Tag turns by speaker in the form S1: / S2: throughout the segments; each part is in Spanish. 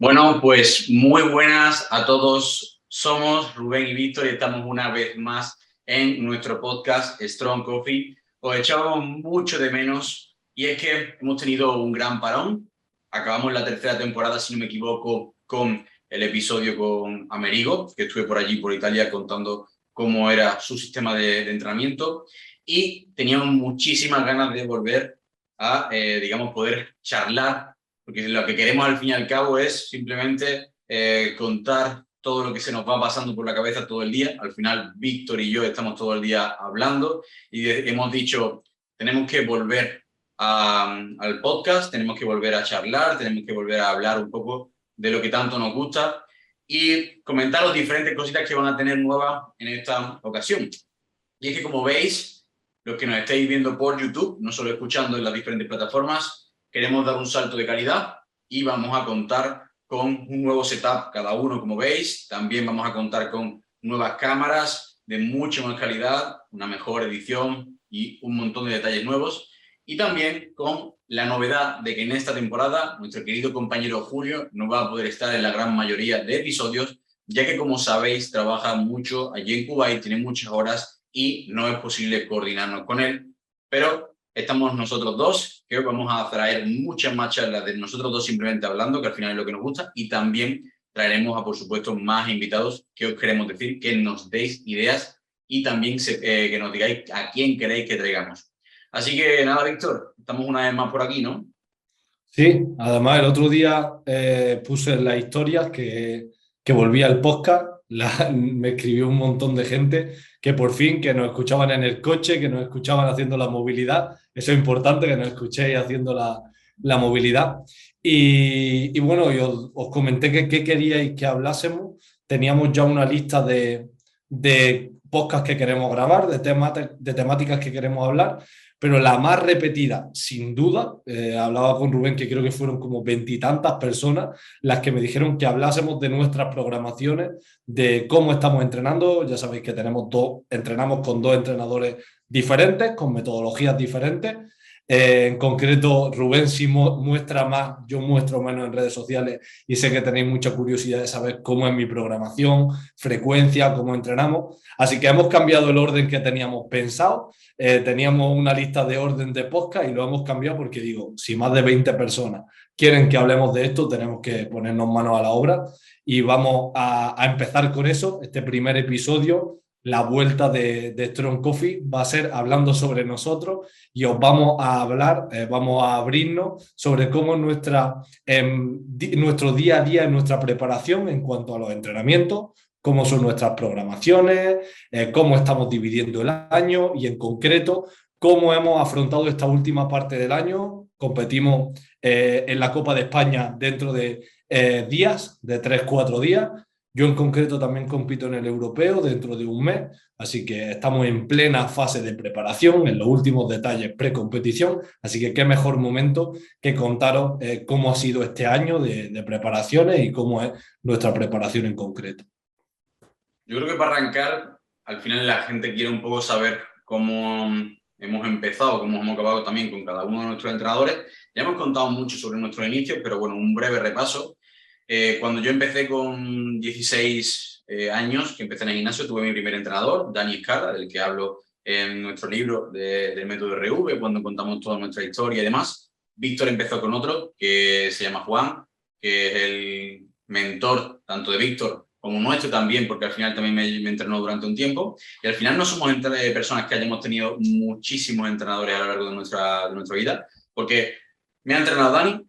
S1: Bueno, pues muy buenas a todos. Somos Rubén y Víctor y estamos una vez más en nuestro podcast Strong Coffee. Os echábamos mucho de menos y es que hemos tenido un gran parón. Acabamos la tercera temporada, si no me equivoco, con el episodio con Amerigo, que estuve por allí, por Italia, contando cómo era su sistema de entrenamiento y teníamos muchísimas ganas de volver a, digamos, poder charlar porque lo que queremos al fin y al cabo es simplemente contar todo lo que se nos va pasando por la cabeza todo el día. Al final, Víctor y yo estamos todo el día hablando y hemos dicho, tenemos que volver al podcast, tenemos que volver a charlar, tenemos que volver a hablar un poco de lo que tanto nos gusta y comentar las diferentes cositas que van a tener nuevas en esta ocasión. Y es que, como veis, los que nos estáis viendo por YouTube, no solo escuchando en las diferentes plataformas, queremos dar un salto de calidad y vamos a contar con un nuevo setup cada uno, como veis. También vamos a contar con nuevas cámaras de mucha más calidad, una mejor edición y un montón de detalles nuevos. Y también con la novedad de que en esta temporada nuestro querido compañero Julio no va a poder estar en la gran mayoría de episodios, ya que, como sabéis, trabaja mucho allí en Kuwait, tiene muchas horas y no es posible coordinarnos con él, pero estamos nosotros dos, que vamos a traer muchas más charlas de nosotros dos simplemente hablando, que al final es lo que nos gusta, y también traeremos a, por supuesto, más invitados que os queremos decir, que nos deis ideas y también que nos digáis a quién queréis que traigamos. Así que nada, Víctor, estamos una vez más por aquí, ¿no?
S2: Sí, además el otro día puse en las historias que volví al podcast, me escribió un montón de gente que por fin que nos escuchaban en el coche, que nos escuchaban haciendo la movilidad, eso es importante, que nos escuchéis haciendo la movilidad. Y bueno, os comenté que qué queríais que hablásemos, teníamos ya una lista de podcasts que queremos grabar, de temáticas que queremos hablar. Pero la más repetida, sin duda, hablaba con Rubén que creo que fueron como veintitantas personas las que me dijeron que hablásemos de nuestras programaciones, de cómo estamos entrenando. Ya sabéis que entrenamos con dos entrenadores diferentes, con metodologías diferentes. En concreto, Rubén sí muestra más, yo muestro menos en redes sociales y sé que tenéis mucha curiosidad de saber cómo es mi programación, frecuencia, cómo entrenamos. Así que hemos cambiado el orden que teníamos pensado. Teníamos una lista de orden de podcast y lo hemos cambiado porque digo, si más de 20 personas quieren que hablemos de esto, tenemos que ponernos manos a la obra y vamos a empezar con eso. Este primer episodio, la vuelta de Strong Coffee, va a ser hablando sobre nosotros y os vamos a hablar, vamos a abrirnos sobre cómo nuestro día a día, en nuestra preparación en cuanto a los entrenamientos, cómo son nuestras programaciones, cómo estamos dividiendo el año y en concreto cómo hemos afrontado esta última parte del año. Competimos en la Copa de España dentro de días, de 3-4 días. Yo en concreto también compito en el europeo dentro de un mes, así que estamos en plena fase de preparación, en los últimos detalles precompetición, así que qué mejor momento que contaros cómo ha sido este año de preparaciones y cómo es nuestra preparación en concreto.
S1: Yo creo que para arrancar, al final la gente quiere un poco saber cómo hemos empezado, cómo hemos acabado también con cada uno de nuestros entrenadores. Ya hemos contado mucho sobre nuestros inicios, pero bueno, un breve repaso. Cuando yo empecé con 16 años, que empecé en el gimnasio, tuve mi primer entrenador, Dani Escala, del que hablo en nuestro libro del método RV, cuando contamos toda nuestra historia y demás. Víctor empezó con otro que se llama Juan, que es el mentor tanto de Víctor como nuestro también, porque al final también me entrenó durante un tiempo. Y al final no somos personas que hayamos tenido muchísimos entrenadores a lo largo de nuestra vida, porque me ha entrenado Dani,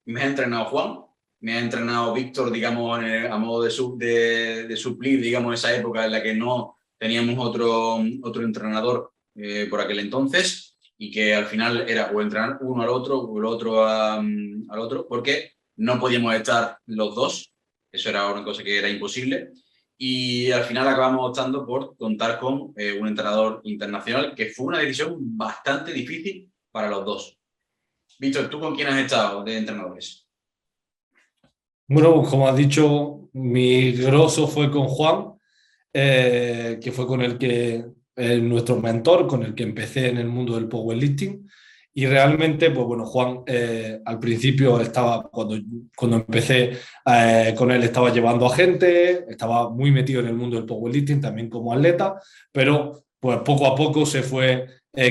S1: me ha entrenado Juan, me ha entrenado Víctor, digamos, a modo de suplir, digamos, esa época en la que no teníamos otro entrenador por aquel entonces y que al final era o entrenar uno al otro o el otro al otro, porque no podíamos estar los dos, eso era una cosa que era imposible. Y al final acabamos optando por contar con un entrenador internacional, que fue una decisión bastante difícil para los dos. Víctor, ¿tú con quién has estado de entrenadores?
S2: Bueno, pues como has dicho, mi grosso fue con Juan, que fue con el que nuestro mentor, con el que empecé en el mundo del powerlifting. Y realmente, pues bueno, Juan al principio estaba, cuando empecé con él, estaba llevando a gente, estaba muy metido en el mundo del powerlifting también como atleta, pero pues poco a poco se fue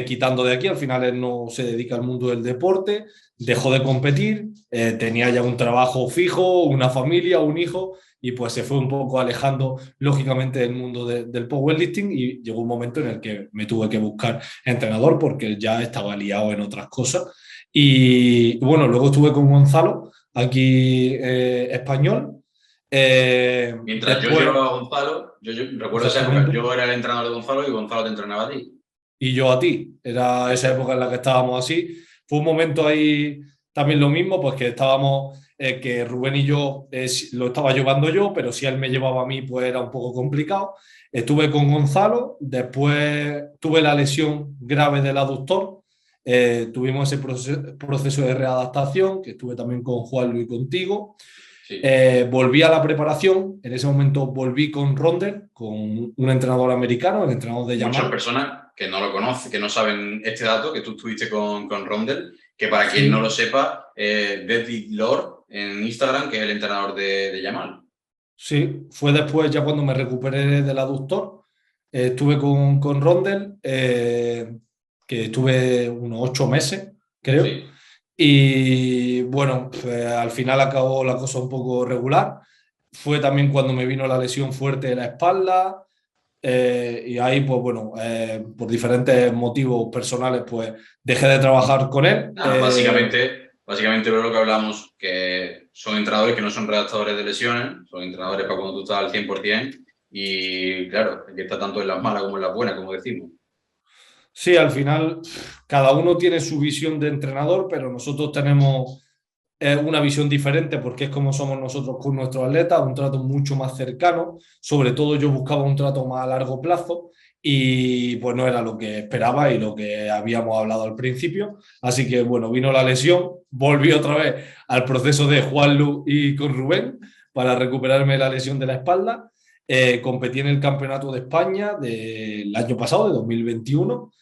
S2: quitando de aquí. Al final él no se dedica al mundo del deporte, dejó de competir, tenía ya un trabajo fijo, una familia, un hijo, y pues se fue un poco alejando lógicamente del mundo del powerlifting y llegó un momento en el que me tuve que buscar entrenador porque él ya estaba liado en otras cosas. Y bueno, luego estuve con Gonzalo, aquí español.
S1: Mientras yo
S2: Después,
S1: llevaba a Gonzalo, yo recuerdo esa época,
S2: exactamente,
S1: yo era el entrenador de Gonzalo y Gonzalo te entrenaba a ti.
S2: y yo a ti. Era esa
S1: Eso.
S2: época en la que estábamos así. Fue un momento ahí también lo mismo, pues que estábamos, que Rubén y yo lo estaba llevando yo, pero si él me llevaba a mí, pues era un poco complicado. Estuve con Gonzalo, después tuve la lesión grave del aductor, tuvimos ese proceso de readaptación, que estuve también con Juan Luis y contigo.
S1: Sí.
S2: Volví a la preparación, en ese momento volví con Rondel, con un entrenador americano, el entrenador de
S1: Muchas
S2: Yamal.
S1: personas que no lo conocen, que no saben este dato, que tú estuviste con Rondel, que para quien no
S2: Sí,
S1: lo sepa, Deadly Lord en Instagram, que es el entrenador de Yamal.
S2: sí, fue después ya cuando me recuperé del aductor, estuve con Rondel, que estuve unos 8 meses, creo,
S1: Sí.
S2: y bueno, pues, al final acabó la cosa un poco regular. Fue también cuando me vino la lesión fuerte de la espalda. Y ahí, pues bueno, por diferentes motivos personales, pues dejé de trabajar con él.
S1: Nada, básicamente lo que hablamos, que son entrenadores que no son redactadores de lesiones, son entrenadores para cuando tú estás al 100% y claro, que está tanto en las malas como en las buenas, como decimos.
S2: Sí, al final cada uno tiene su visión de entrenador, pero nosotros tenemos una visión diferente porque es como somos nosotros con nuestros atletas, un trato mucho más cercano. Sobre todo yo buscaba un trato más a largo plazo y pues no era lo que esperaba y lo que habíamos hablado al principio. Así que bueno, vino la lesión, volví otra vez al proceso de Juanlu y con Rubén para recuperarme la lesión de la espalda. Competí en el Campeonato de España del año pasado, de 2021,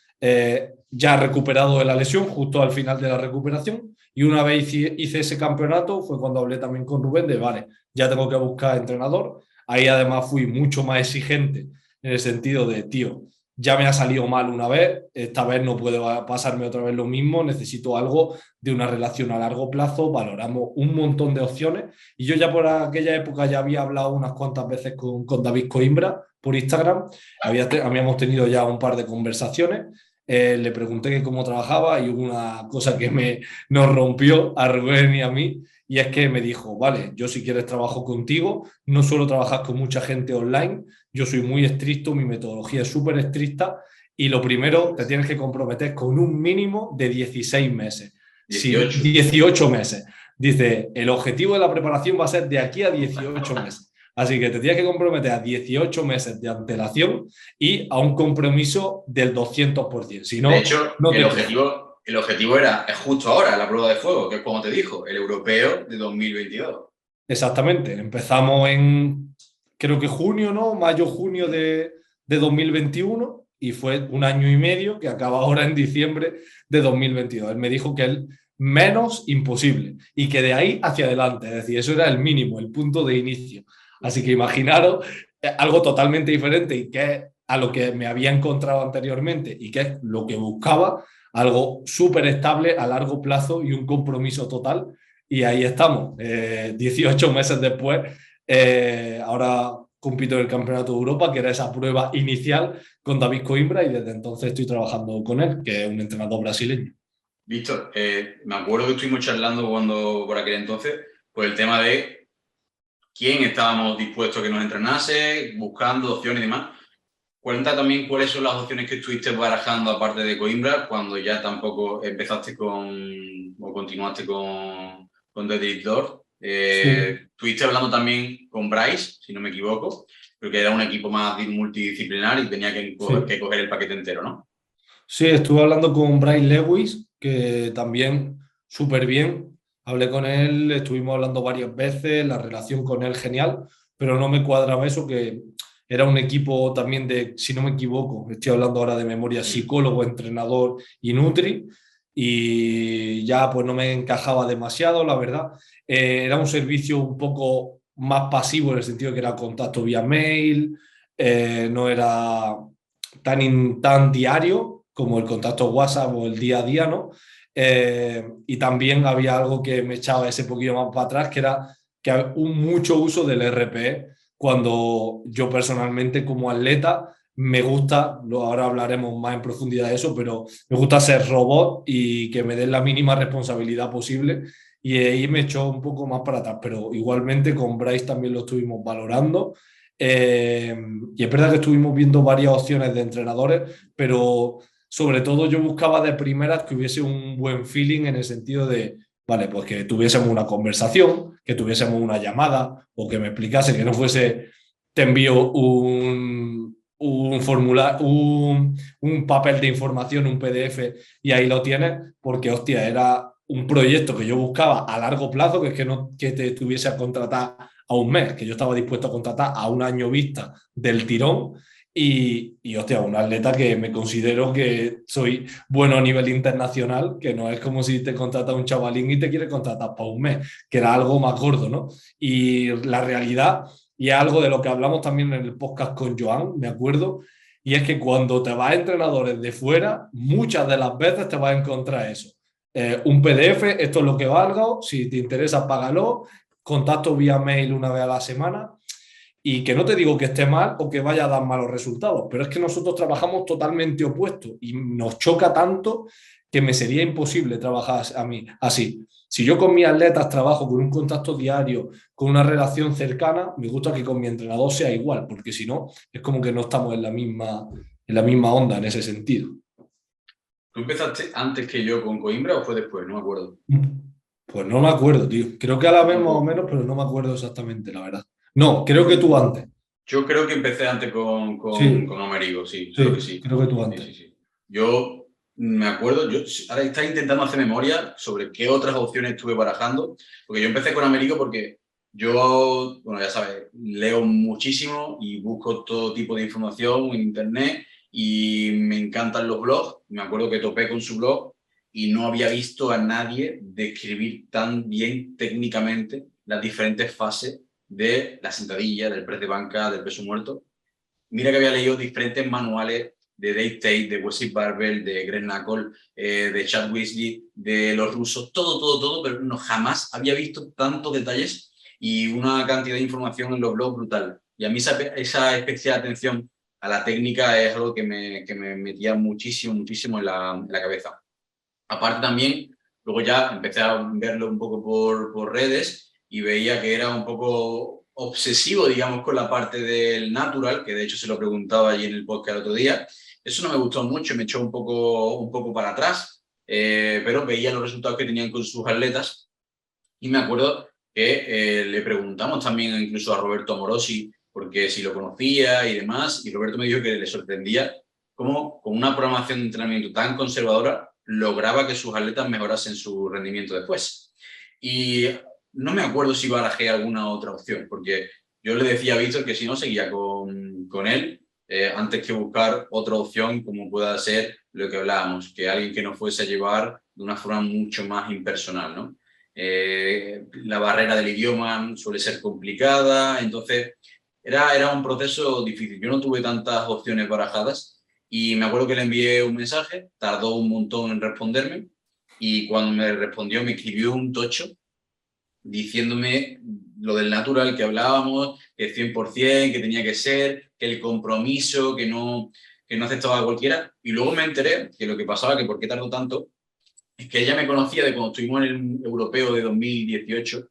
S2: ya recuperado de la lesión, justo al final de la recuperación. Y una vez hice ese campeonato fue cuando hablé también con Rubén de, vale, ya tengo que buscar entrenador. Ahí además fui mucho más exigente en el sentido de, tío, ya me ha salido mal una vez, esta vez no puede pasarme otra vez lo mismo, necesito algo de una relación a largo plazo, valoramos un montón de opciones y yo ya por aquella época ya había hablado unas cuantas veces con David Coimbra por Instagram, habíamos tenido ya un par de conversaciones, le pregunté que cómo trabajaba y hubo una cosa que nos rompió a Rubén y a mí, y es que me dijo, vale, yo si quieres trabajo contigo, no suelo trabajar con mucha gente online, yo soy muy estricto, mi metodología es súper estricta, y lo primero, te tienes que comprometer con un mínimo de 16 meses. Si
S1: 18.
S2: 18 meses. Dice, el objetivo de la preparación va a ser de aquí a 18 meses. Así que te tienes que comprometer a 18 meses de antelación y a un compromiso del 200%. Si
S1: De
S2: no,
S1: hecho,
S2: no te cojo.
S1: el objetivo era es justo ahora, la prueba de fuego, que es como te dijo, el europeo de 2022.
S2: Exactamente. Empezamos en, creo que junio, ¿no? Mayo, junio de 2021 y fue un año y medio que acaba ahora en diciembre de 2022. Él me dijo que el menos imposible y que de ahí hacia adelante, es decir, eso era el mínimo, el punto de inicio. Así que imaginaros algo totalmente diferente y que es a lo que me había encontrado anteriormente y que es lo que buscaba, algo súper estable a largo plazo y un compromiso total. Y ahí estamos, 18 meses después, ahora compito en el Campeonato de Europa, que era esa prueba inicial con David Coimbra y desde entonces estoy trabajando con él, que es un entrenador brasileño.
S1: Víctor, me acuerdo que estuvimos charlando cuando por aquel entonces, pues el tema de quién estábamos dispuestos a que nos entrenase, buscando opciones y demás. Cuenta también cuáles son las opciones que estuviste barajando aparte de Coimbra, cuando ya tampoco empezaste o continuaste con The Deep Door.
S2: Sí.
S1: Estuviste hablando también con Bryce, si no me equivoco, porque era un equipo más multidisciplinar y tenía
S2: Sí.
S1: que coger el paquete entero, ¿no?
S2: Sí, estuve hablando con Brian Lewis, que también súper bien. Hablé con él, estuvimos hablando varias veces, la relación con él genial, pero no me cuadraba eso, que era un equipo también de, si no me equivoco, estoy hablando ahora de memoria,
S1: Mm.
S2: psicólogo, entrenador y nutri, y ya pues no me encajaba demasiado, la verdad. Era un servicio un poco más pasivo en el sentido que era contacto vía mail, no era tan diario como el contacto WhatsApp o el día a día, ¿no? Y también había algo que me echaba ese poquito más para atrás, que era que un mucho uso del RPE, cuando yo personalmente como atleta me gusta, ahora hablaremos más en profundidad de eso, pero me gusta ser robot y que me den la mínima responsabilidad posible. Y ahí me echó un poco más para atrás, pero igualmente con Bryce también lo estuvimos valorando. Y es verdad que estuvimos viendo varias opciones de entrenadores, pero sobre todo yo buscaba de primeras que hubiese un buen feeling en el sentido de, vale, pues que tuviésemos una conversación, que tuviésemos una llamada o que me explicase, que no fuese, te envío un formulario, un papel de información, un PDF y ahí lo tienes, porque hostia, era un proyecto que yo buscaba a largo plazo, que es que no que te tuviese a contratar a un mes, que yo estaba dispuesto a contratar a un año vista del tirón hostia, un atleta que me considero que soy bueno a nivel internacional, que no es como si te contrata un chavalín y te quiere contratar para un mes, que era algo más gordo, ¿no? Y la realidad, y es algo de lo que hablamos también en el podcast con Joan, me acuerdo, y es que cuando te vas a entrenadores de fuera, muchas de las veces te vas a encontrar eso. Un PDF, esto es lo que valga, si te interesa, págalo, contacto vía mail una vez a la semana. Y que no te digo que esté mal o que vaya a dar malos resultados, pero es que nosotros trabajamos totalmente opuesto y nos choca tanto que me sería imposible trabajar a mí así. Si yo con mis atletas trabajo con un contacto diario, con una relación cercana, me gusta que con mi entrenador sea igual, porque si no, es como que no estamos en la misma onda en ese sentido.
S1: ¿Tú empezaste antes que yo con Coimbra o fue después? No me acuerdo.
S2: Pues no me acuerdo, tío. Creo que a la vez más o
S1: Yo,
S2: menos, pero no me acuerdo exactamente, la verdad. No, creo que tú antes.
S1: yo creo que empecé antes con
S2: Sí,
S1: Amerigo, sí, creo que
S2: sí,
S1: sí.
S2: creo que tú
S1: Sí,
S2: antes.
S1: sí, sí. Yo me acuerdo, yo ahora estaba intentando hacer memoria sobre qué otras opciones estuve barajando, porque yo empecé con Amerigo porque yo, bueno, ya sabes, leo muchísimo y busco todo tipo de información en internet y me encantan los blogs. Me acuerdo que topé con su blog y no había visto a nadie describir tan bien técnicamente las diferentes fases de la sentadilla, del press de banca, del peso muerto. Mira que había leído diferentes manuales de Dave Tate, de Wesley Barbell, de Greg Knuckle, de Chad Weasley, de los rusos, todo, pero no, jamás había visto tantos detalles y una cantidad de información en los blogs brutal. Y a mí esa especial atención a la técnica es algo que me metía muchísimo en la cabeza. Aparte también, luego ya empecé a verlo un poco por redes y veía que era un poco obsesivo, digamos, con la parte del natural, que de hecho se lo preguntaba allí en el podcast el otro día. Eso no me gustó mucho, me echó un poco para atrás, pero veía los resultados que tenían con sus atletas y me acuerdo que le preguntamos también incluso a Roberto Amorosi, porque si lo conocía y demás, y Roberto me dijo que le sorprendía cómo con una programación de entrenamiento tan conservadora lograba que sus atletas mejorasen su rendimiento después. Y no me acuerdo si barajé alguna otra opción, porque yo le decía a Víctor que si no seguía con él, antes que buscar otra opción como pueda ser lo que hablábamos, que alguien que nos fuese a llevar de una forma mucho más impersonal, ¿no? La barrera del idioma suele ser complicada, entonces era un proceso difícil. Yo no tuve tantas opciones barajadas y me acuerdo que le envié un mensaje, tardó un montón en responderme y cuando me respondió me escribió un tocho diciéndome lo del natural que hablábamos, que 100%, que tenía que ser, que el compromiso, que no aceptaba a cualquiera. Y luego me enteré que lo que pasaba, que por qué tardó tanto, es que ella me conocía de cuando estuvimos en el europeo de 2018,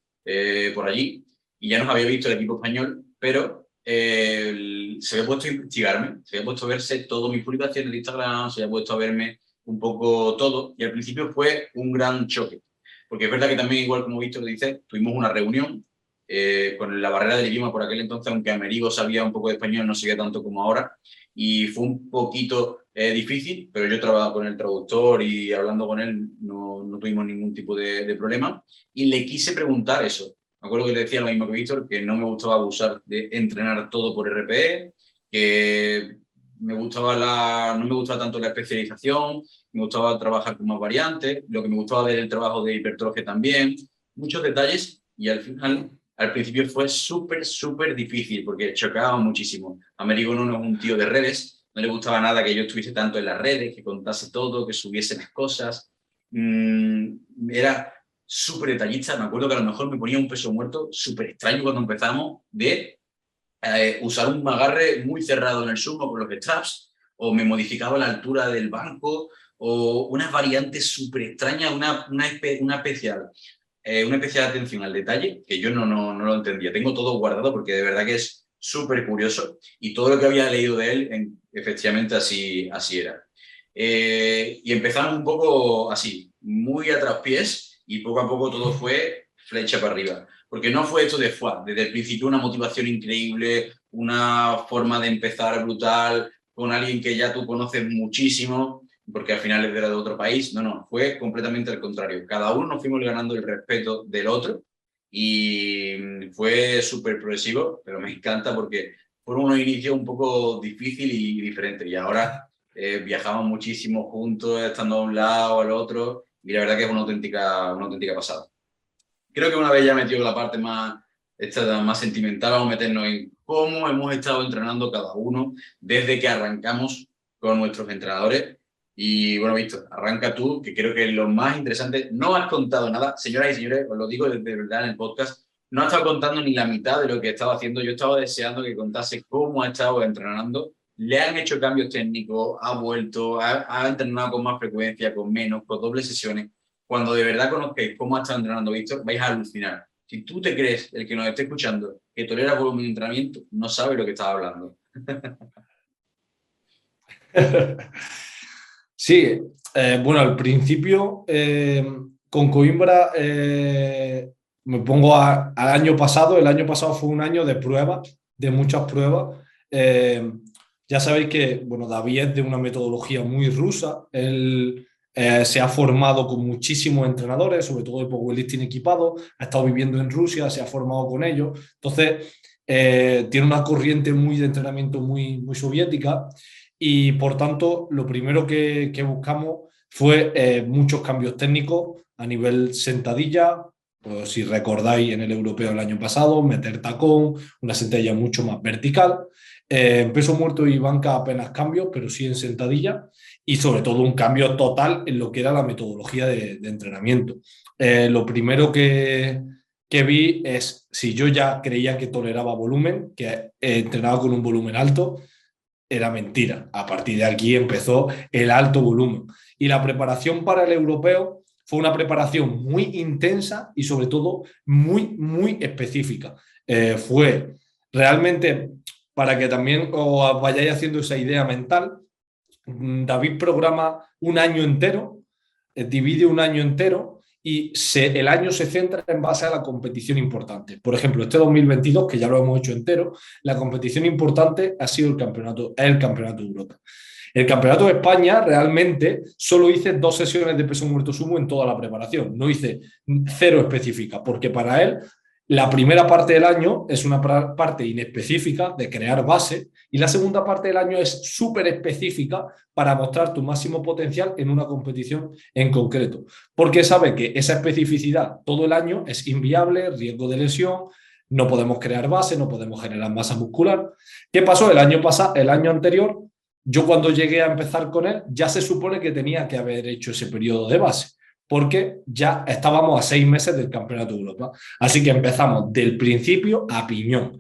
S1: por allí, y ya nos había visto el equipo español, pero se había puesto a investigarme, se había puesto a verse todas mis publicaciones de Instagram, se había puesto a verme un poco todo, y al principio fue un gran choque, porque es verdad que también, igual como Víctor dice, tuvimos una reunión con la barrera del idioma por aquel entonces, aunque Amerigo sabía un poco de español, no sabía tanto como ahora, y fue un poquito difícil, pero yo trabajaba con el traductor y hablando con él no tuvimos ningún tipo de problema. Y le quise preguntar eso. Me acuerdo que le decía lo mismo que Víctor, que no me gustaba abusar de entrenar todo por RPE, que no me gustaba tanto la especialización, me gustaba trabajar con más variantes, lo que me gustaba del trabajo de hipertrofia también, muchos detalles y al final, al principio fue súper difícil porque chocaba muchísimo. Amerigo no es un tío de redes, no le gustaba nada que yo estuviese tanto en las redes, que contase todo, que subiese las cosas. Era súper detallista, me acuerdo que a lo mejor me ponía un peso muerto súper extraño cuando empezamos de usar un agarre muy cerrado en el sumo con los straps, o me modificaba la altura del banco, o unas variantes súper extrañas, una especial atención al detalle que yo no lo entendía. Tengo todo guardado porque de verdad que es súper curioso y todo lo que había leído de él, efectivamente así era. Y empezamos un poco así, muy a traspiés y poco a poco todo fue flecha para arriba. Porque no fue esto de desde el principio una motivación increíble, una forma de empezar brutal, con alguien que ya tú conoces muchísimo, porque al final era de otro país. No, fue completamente al contrario. Cada uno nos fuimos ganando el respeto del otro y fue súper progresivo, pero me encanta porque fueron unos inicios un poco difíciles y diferentes. Y ahora viajamos muchísimo juntos, estando a un lado, al otro, y la verdad que es una auténtica pasada. Creo que una vez ya metido la parte más sentimental, vamos a meternos en cómo hemos estado entrenando cada uno desde que arrancamos con nuestros entrenadores. Y bueno, Víctor, arranca tú, que creo que es lo más interesante. No has contado nada, señoras y señores, os lo digo de verdad en el podcast, no has estado contando ni la mitad de lo que estaba haciendo. Yo estaba deseando que contase cómo ha estado entrenando. Le han hecho cambios técnicos, ha vuelto, ha entrenado con más frecuencia, con menos, con dobles sesiones. Cuando de verdad conozcáis cómo ha estado entrenando Víctor, vais a alucinar. Si tú te crees, el que nos esté escuchando, que tolera volumen de entrenamiento, no sabe lo que estaba hablando.
S2: Sí, bueno, al principio con Coimbra me pongo al año pasado. El año pasado fue un año de pruebas, de muchas pruebas. Ya sabéis que, bueno, David es de una metodología muy rusa. Él se ha formado con muchísimos entrenadores, sobre todo de powerlifting equipado, ha estado viviendo en Rusia, se ha formado con ellos. Entonces, tiene una corriente muy de entrenamiento muy soviética. Y por tanto, lo primero que buscamos fue muchos cambios técnicos a nivel sentadilla. Pues, si recordáis, en el europeo el año pasado, meter tacón, una sentadilla mucho más vertical. En peso muerto y banca apenas cambios, pero sí en sentadilla. Y sobre todo un cambio total en lo que era la metodología de entrenamiento. Lo primero que vi es, si yo ya creía que toleraba volumen, que entrenaba con un volumen alto, era mentira. A partir de aquí empezó el alto volumen. Y la preparación para el europeo fue una preparación muy intensa y sobre todo muy específica. Fue realmente, para que también os vayáis haciendo esa idea mental, David programa un año entero, divide un año entero y el año se centra en base a la competición importante. Por ejemplo, este 2022, que ya lo hemos hecho entero, la competición importante ha sido el campeonato de Europa. El campeonato de España realmente solo hice 2 sesiones de peso muerto sumo en toda la preparación. No hice 0 específica, porque para él la primera parte del año es una parte inespecífica de crear base y la segunda parte del año es súper específica para mostrar tu máximo potencial en una competición en concreto. Porque sabe que esa especificidad todo el año es inviable, riesgo de lesión, no podemos crear base, no podemos generar masa muscular. ¿Qué pasó el año anterior? Yo cuando llegué a empezar con él ya se supone que tenía que haber hecho ese periodo de base, porque ya estábamos a 6 meses del Campeonato de Europa. Así que empezamos del principio a piñón.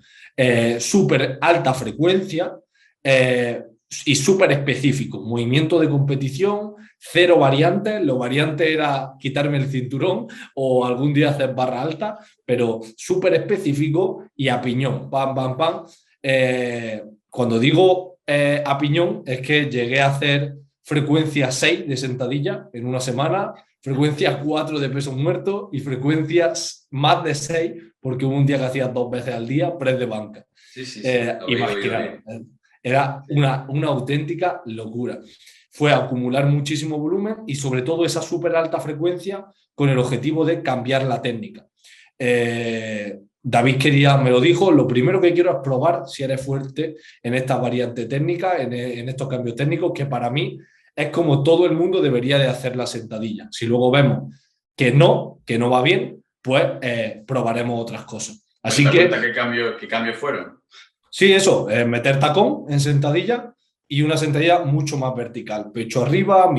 S2: Súper alta frecuencia y súper específico. Movimiento de competición, 0 variantes. Lo variante era quitarme el cinturón o algún día hacer barra alta, pero súper específico y a piñón. Pam, pam, pam. Cuando digo a piñón es que llegué a hacer frecuencia 6 de sentadilla en una semana, frecuencia 4 de peso muerto y frecuencias más de 6, porque hubo un día que hacía 2 veces al día press de banca.
S1: Sí.
S2: Imaginaros, era una auténtica locura. Fue acumular muchísimo volumen y sobre todo esa súper alta frecuencia con el objetivo de cambiar la técnica. David me lo dijo, lo primero que quiero es probar si eres fuerte en esta variante técnica, en estos cambios técnicos, que para mí es como todo el mundo debería de hacer la sentadilla. Si luego vemos que no va bien, pues probaremos otras cosas.
S1: Pero te
S2: Así
S1: das cuenta
S2: que
S1: qué cambios fueron.
S2: sí, eso, meter tacón en sentadilla y una sentadilla mucho más vertical. Pecho arriba,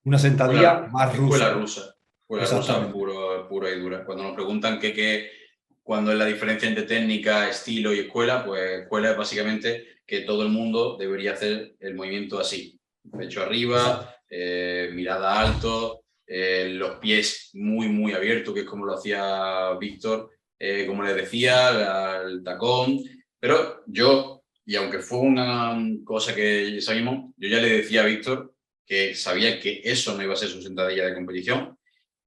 S2: una sentadilla más
S1: Escuela
S2: rústica.
S1: rusa. Escuela rusa
S2: Exactamente.
S1: pura y dura. Cuando nos preguntan cuándo es la diferencia entre técnica, estilo y escuela, pues escuela es básicamente que todo el mundo debería hacer el movimiento así. Pecho arriba, mirada alto, los pies muy abiertos, que es como lo hacía Víctor, como les decía, el tacón. Pero yo, y aunque fue una cosa que sabíamos, yo ya le decía a Víctor que sabía que eso no iba a ser su sentadilla de competición,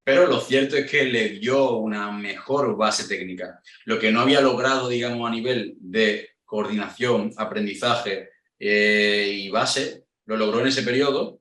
S1: pero lo cierto es que le dio una mejor base técnica. Lo que no había logrado, digamos, a nivel de coordinación, aprendizaje y base, lo logró en ese periodo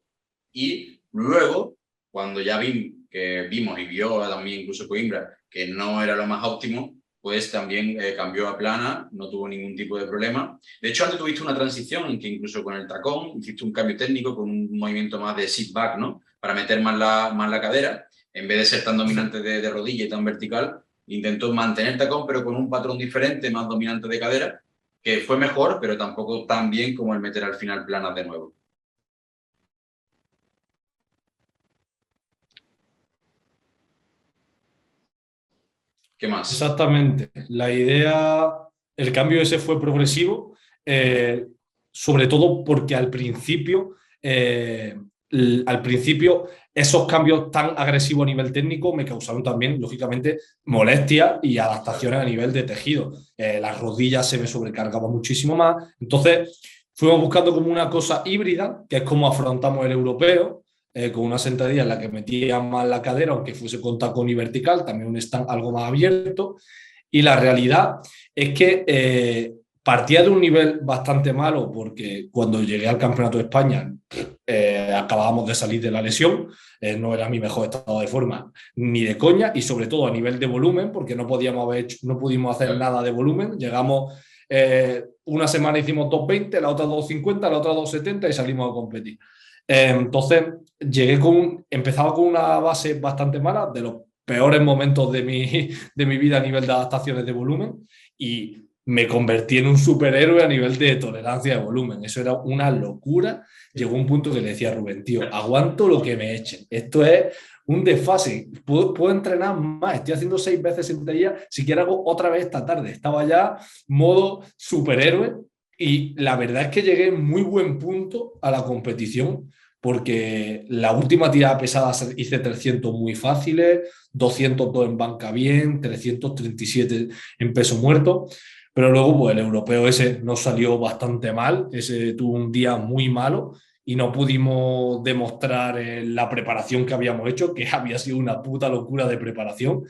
S1: y luego, cuando ya vimos y vio también incluso Coimbra que no era lo más óptimo, pues también cambió a plana, no tuvo ningún tipo de problema. De hecho, antes tuviste una transición en que incluso con el tacón hiciste un cambio técnico con un movimiento más de sit back, ¿no? Para meter más la cadera, en vez de ser tan dominante de rodilla y tan vertical, intentó mantener tacón, pero con un patrón diferente, más dominante de cadera, que fue mejor, pero tampoco tan bien como el meter al final planas de nuevo. ¿Qué más?
S2: Exactamente. La idea, el cambio ese fue progresivo, sobre todo porque al principio esos cambios tan agresivos a nivel técnico me causaron también, lógicamente, molestias y adaptaciones a nivel de tejido. Las rodillas se me sobrecargaban muchísimo más. Entonces, fuimos buscando como una cosa híbrida, que es como afrontamos el europeo, con una sentadilla en la que metía más la cadera, aunque fuese con tacón y vertical, también un stand algo más abierto. Y la realidad es que partía de un nivel bastante malo, porque cuando llegué al Campeonato de España acabábamos de salir de la lesión, no era mi mejor estado de forma ni de coña, y sobre todo a nivel de volumen, porque no pudimos hacer nada de volumen. Llegamos, una semana hicimos 220, la otra 250, la otra 270 y salimos a competir. Entonces, empezaba con una base bastante mala, de los peores momentos de mi vida a nivel de adaptaciones de volumen, y me convertí en un superhéroe a nivel de tolerancia de volumen. Eso era una locura. Llegó un punto que le decía a Rubén, tío, aguanto lo que me echen. Esto es un desfase. Puedo entrenar más. Estoy haciendo 6 veces sentadilla. Si quiero hago otra vez esta tarde. Estaba ya modo superhéroe. Y la verdad es que llegué en muy buen punto a la competición, porque la última tirada pesada hice 300 muy fáciles, 202 en banca bien, 337 en peso muerto, pero luego pues, el europeo ese nos salió bastante mal, ese tuvo un día muy malo y no pudimos demostrar la preparación que habíamos hecho, que había sido una puta locura de preparación.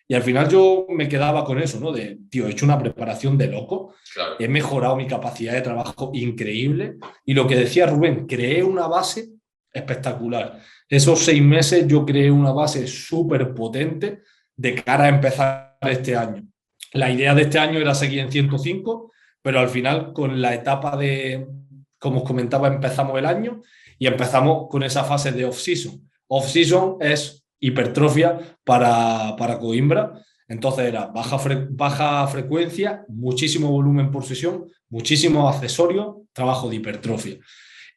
S2: Y al final yo me quedaba con eso, ¿no? De, tío, he hecho una preparación de loco,
S1: Claro.
S2: he mejorado mi capacidad de trabajo increíble y lo que decía Rubén, creé una base espectacular. Esos 6 meses yo creé una base súper potente de cara a empezar este año. La idea de este año era seguir en 105, pero al final con la etapa de, como os comentaba, empezamos el año y empezamos con esa fase de off-season. Off-season es hipertrofia para Coimbra. Entonces era baja frecuencia, muchísimo volumen por sesión, muchísimos accesorios, trabajo de hipertrofia.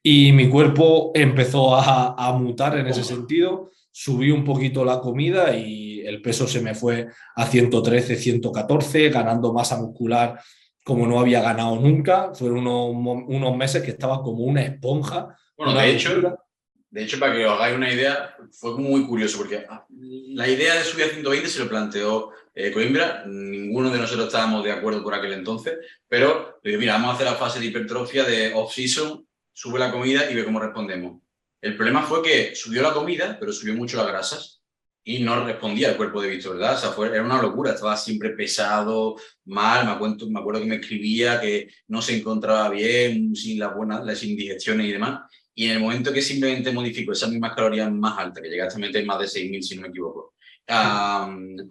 S2: Y mi cuerpo empezó a mutar en ese sentido, subí un poquito la comida y el peso se me fue a 113, 114, ganando masa muscular como no había ganado nunca. Fueron unos meses que estaba como una esponja,
S1: Bueno,
S2: una locura.
S1: de hecho, para que os hagáis una idea, fue muy curioso porque la idea de subir a 120 se lo planteó Coimbra. Ninguno de nosotros estábamos de acuerdo por aquel entonces, pero le dije, mira, vamos a hacer la fase de hipertrofia de off-season, sube la comida y ve cómo respondemos. El problema fue que subió la comida, pero subió mucho las grasas y no respondía el cuerpo de Víctor, ¿verdad? O sea, era una locura, estaba siempre pesado, mal, me acuerdo que me escribía que no se encontraba bien, sin las indigestiones y demás. Y en el momento que simplemente modifico esas mismas calorías más altas, que llegaste a meter más de 6.000 si no me equivoco, a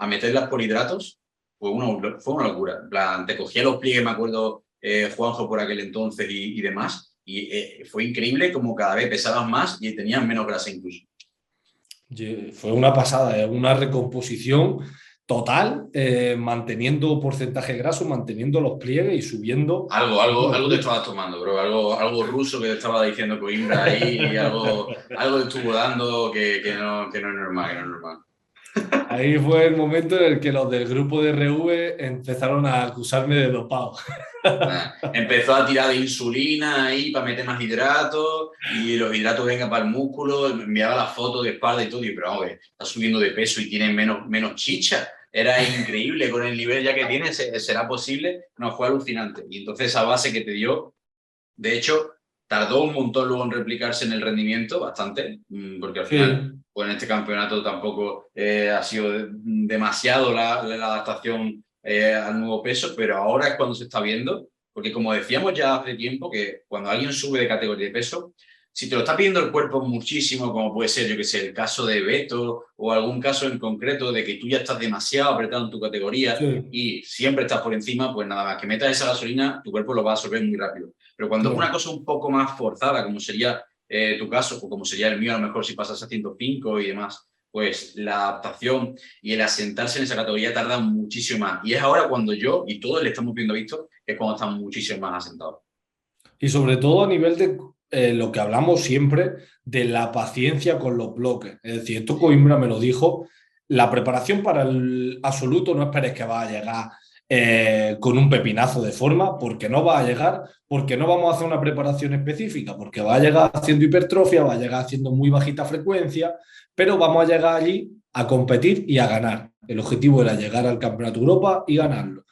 S1: meterlas por hidratos, fue una locura. En plan, te cogía los pliegues, me acuerdo, Juanjo por aquel entonces y demás, y fue increíble como cada vez pesabas más y tenías menos grasa incluso.
S2: Fue una pasada, una recomposición total, manteniendo porcentaje graso, manteniendo los pliegues y subiendo.
S1: Algo te estabas tomando, bro. Algo ruso que te estaba diciendo Coimbra ahí, algo te estuvo dando que no es normal, que no es normal.
S2: Ahí fue el momento en el que los del grupo de RV empezaron a acusarme de dopado.
S1: Empezó a tirar de insulina ahí para meter más hidratos y los hidratos vengan para el músculo, me enviaba las fotos de espalda y todo, y pero vamos, está subiendo de peso y tiene menos chicha. Era increíble con el nivel ya que tiene, será posible. No, fue alucinante. Y entonces esa base que te dio, de hecho, tardó un montón luego en replicarse en el rendimiento, bastante, porque al final,
S2: Sí.
S1: pues en este campeonato tampoco ha sido demasiado la adaptación al nuevo peso, pero ahora es cuando se está viendo, porque como decíamos ya hace tiempo, que cuando alguien sube de categoría de peso, si te lo está pidiendo el cuerpo muchísimo, como puede ser, yo que sé, el caso de Beto o algún caso en concreto de que tú ya estás demasiado apretado en tu categoría
S2: Sí,
S1: y siempre estás por encima, pues nada más que metas esa gasolina, tu cuerpo lo va a absorber muy rápido. Pero cuando es una
S2: claro.
S1: cosa un poco más forzada, como sería tu caso, o como sería el mío, a lo mejor si pasas a 105 y demás, pues la adaptación y el asentarse en esa categoría tarda muchísimo más. Y es ahora cuando yo y todos le estamos viendo visto, que es cuando están muchísimo más asentados.
S2: Y sobre todo a nivel de lo que hablamos siempre de la paciencia con los bloques. Es decir, esto Coimbra me lo dijo, la preparación para el absoluto no esperes que va a llegar con un pepinazo de forma, porque no va a llegar, porque no vamos a hacer una preparación específica, porque va a llegar haciendo hipertrofia, va a llegar haciendo muy bajita frecuencia, pero vamos a llegar allí a competir y a ganar. El objetivo era llegar al Campeonato de Europa y ganarlo.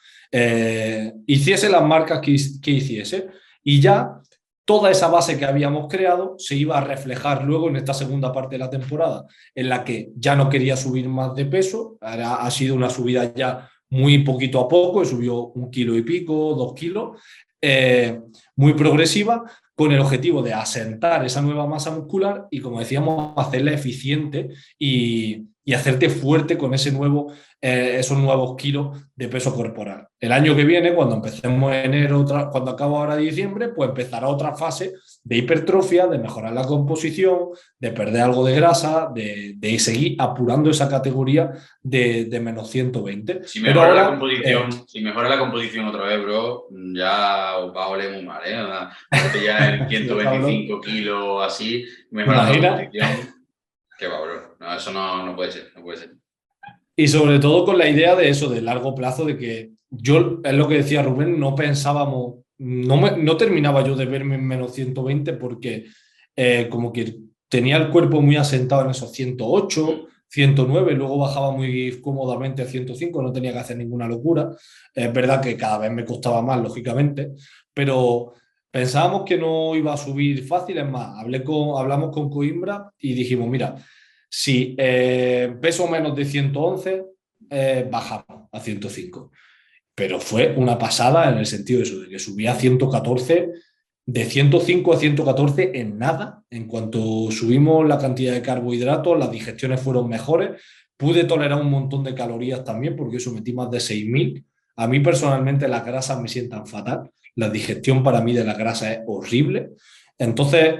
S2: Hiciese las marcas que hiciese. Y ya toda esa base que habíamos creado se iba a reflejar luego en esta segunda parte de la temporada, en la que ya no quería subir más de peso, ha sido una subida ya muy poquito a poco, subió 1 kilo y pico, 2 kilos, muy progresiva, con el objetivo de asentar esa nueva masa muscular y, como decíamos, hacerla eficiente y hacerte fuerte con esos nuevos kilos de peso corporal. El año que viene, cuando empecemos en enero, cuando acabe ahora diciembre, pues empezará otra fase de hipertrofia, de mejorar la composición, de perder algo de grasa, de seguir apurando esa categoría de menos 120.
S1: Si
S2: Pero
S1: mejora la
S2: ahora,
S1: composición, si mejora la composición otra vez, bro, ya os va a oler muy mal, ¿eh? Verte ya en
S2: yo, cabrón,
S1: 125 kilos así,
S2: ¿te
S1: mejorando la
S2: imaginas?
S1: composición. Qué va, bro. No, eso no puede ser, no puede ser.
S2: Y sobre todo con la idea de eso, de largo plazo, de que yo, es lo que decía Rubén, no pensábamos, no terminaba yo de verme en menos 120 porque como que tenía el cuerpo muy asentado en esos 108, 109, luego bajaba muy cómodamente a 105, no tenía que hacer ninguna locura. Es verdad que cada vez me costaba más, lógicamente, pero pensábamos que no iba a subir fácil. Es más, hablamos con Coimbra y dijimos, mira, si peso menos de 111, bajamos a 105. Pero fue una pasada en el sentido de eso, de que subí a 114, de 105 a 114 en nada. En cuanto subimos la cantidad de carbohidratos, las digestiones fueron mejores. Pude tolerar un montón de calorías también, porque eso metí más de 6.000. A mí personalmente las grasas me sientan fatal. La digestión para mí de la grasa es horrible. Entonces,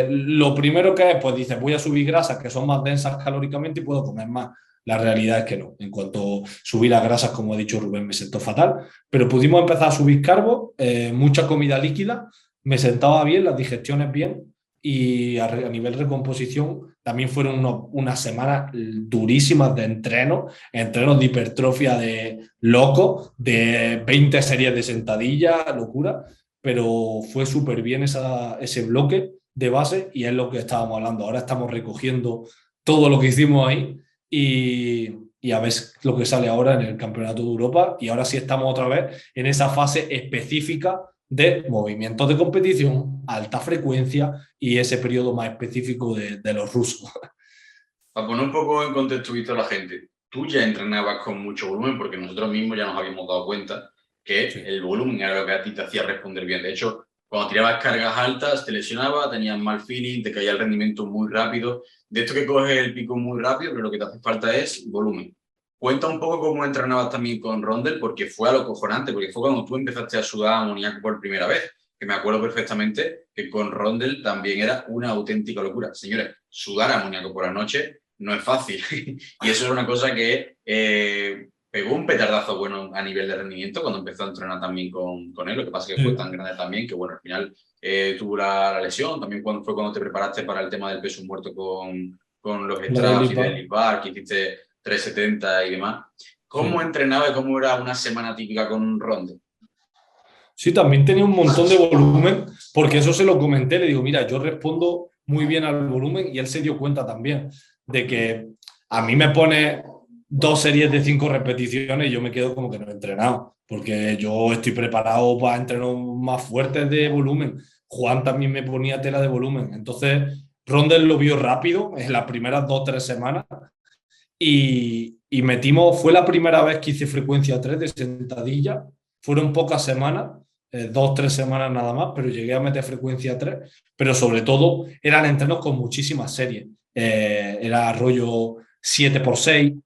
S2: lo primero que es, pues dices, voy a subir grasas que son más densas calóricamente y puedo comer más. La realidad es que no. En cuanto subí las grasas, como ha dicho Rubén, me sentó fatal, pero pudimos empezar a subir carbos, mucha comida líquida, me sentaba bien, las digestiones bien, y a nivel recomposición también fueron unas semanas durísimas de entrenos de hipertrofia de loco, de 20 series de sentadilla, locura, pero fue súper bien ese bloque de base y es lo que estábamos hablando. Ahora estamos recogiendo todo lo que hicimos ahí y a ver lo que sale ahora en el Campeonato de Europa. Y ahora sí estamos otra vez en esa fase específica de movimientos de competición, alta frecuencia y ese periodo más específico de los rusos.
S1: Para poner un poco en contexto visto a la gente, tú ya entrenabas con mucho volumen porque nosotros mismos ya nos habíamos dado cuenta que
S2: Sí.
S1: el volumen era lo que a ti te hacía responder bien. De hecho, cuando tirabas cargas altas, te lesionaba, tenías mal feeling, te caía el rendimiento muy rápido. De esto que coges el pico muy rápido, pero lo que te hace falta es volumen. Cuenta un poco cómo entrenabas también con Rondel, porque fue a lo cojonante, porque fue cuando tú empezaste a sudar amoníaco por primera vez, que me acuerdo perfectamente que con Rondel también era una auténtica locura. Señores, sudar amoníaco por la noche no es fácil. Y eso era una cosa que pegó un petardazo bueno a nivel de rendimiento cuando empezó a entrenar también con él. Lo que pasa es que fue
S2: Sí.
S1: tan grande también que, bueno, al final tuvo la lesión. También fue cuando te preparaste para el tema del peso muerto con los
S2: La de
S1: straps y
S2: Lipa.
S1: del bar, que hiciste 370 y demás. ¿Cómo
S2: Sí.
S1: entrenaba y cómo era una semana típica con Ronde?
S2: Sí, también tenía un montón de volumen, porque eso se lo comenté, le digo, mira, yo respondo muy bien al volumen y él se dio cuenta también de que a mí me pone 2 series de 5 repeticiones y yo me quedo como que no he entrenado, porque yo estoy preparado para entrenos más fuertes de volumen. Juan también me ponía tela de volumen. Entonces, Rondel lo vio rápido en las primeras 2 o 3 semanas y metimos, fue la primera vez que hice frecuencia 3 de sentadilla, fueron pocas semanas, 2 o 3 semanas nada más, pero llegué a meter frecuencia 3, pero sobre todo eran entrenos con muchísimas series. Era rollo 7x6,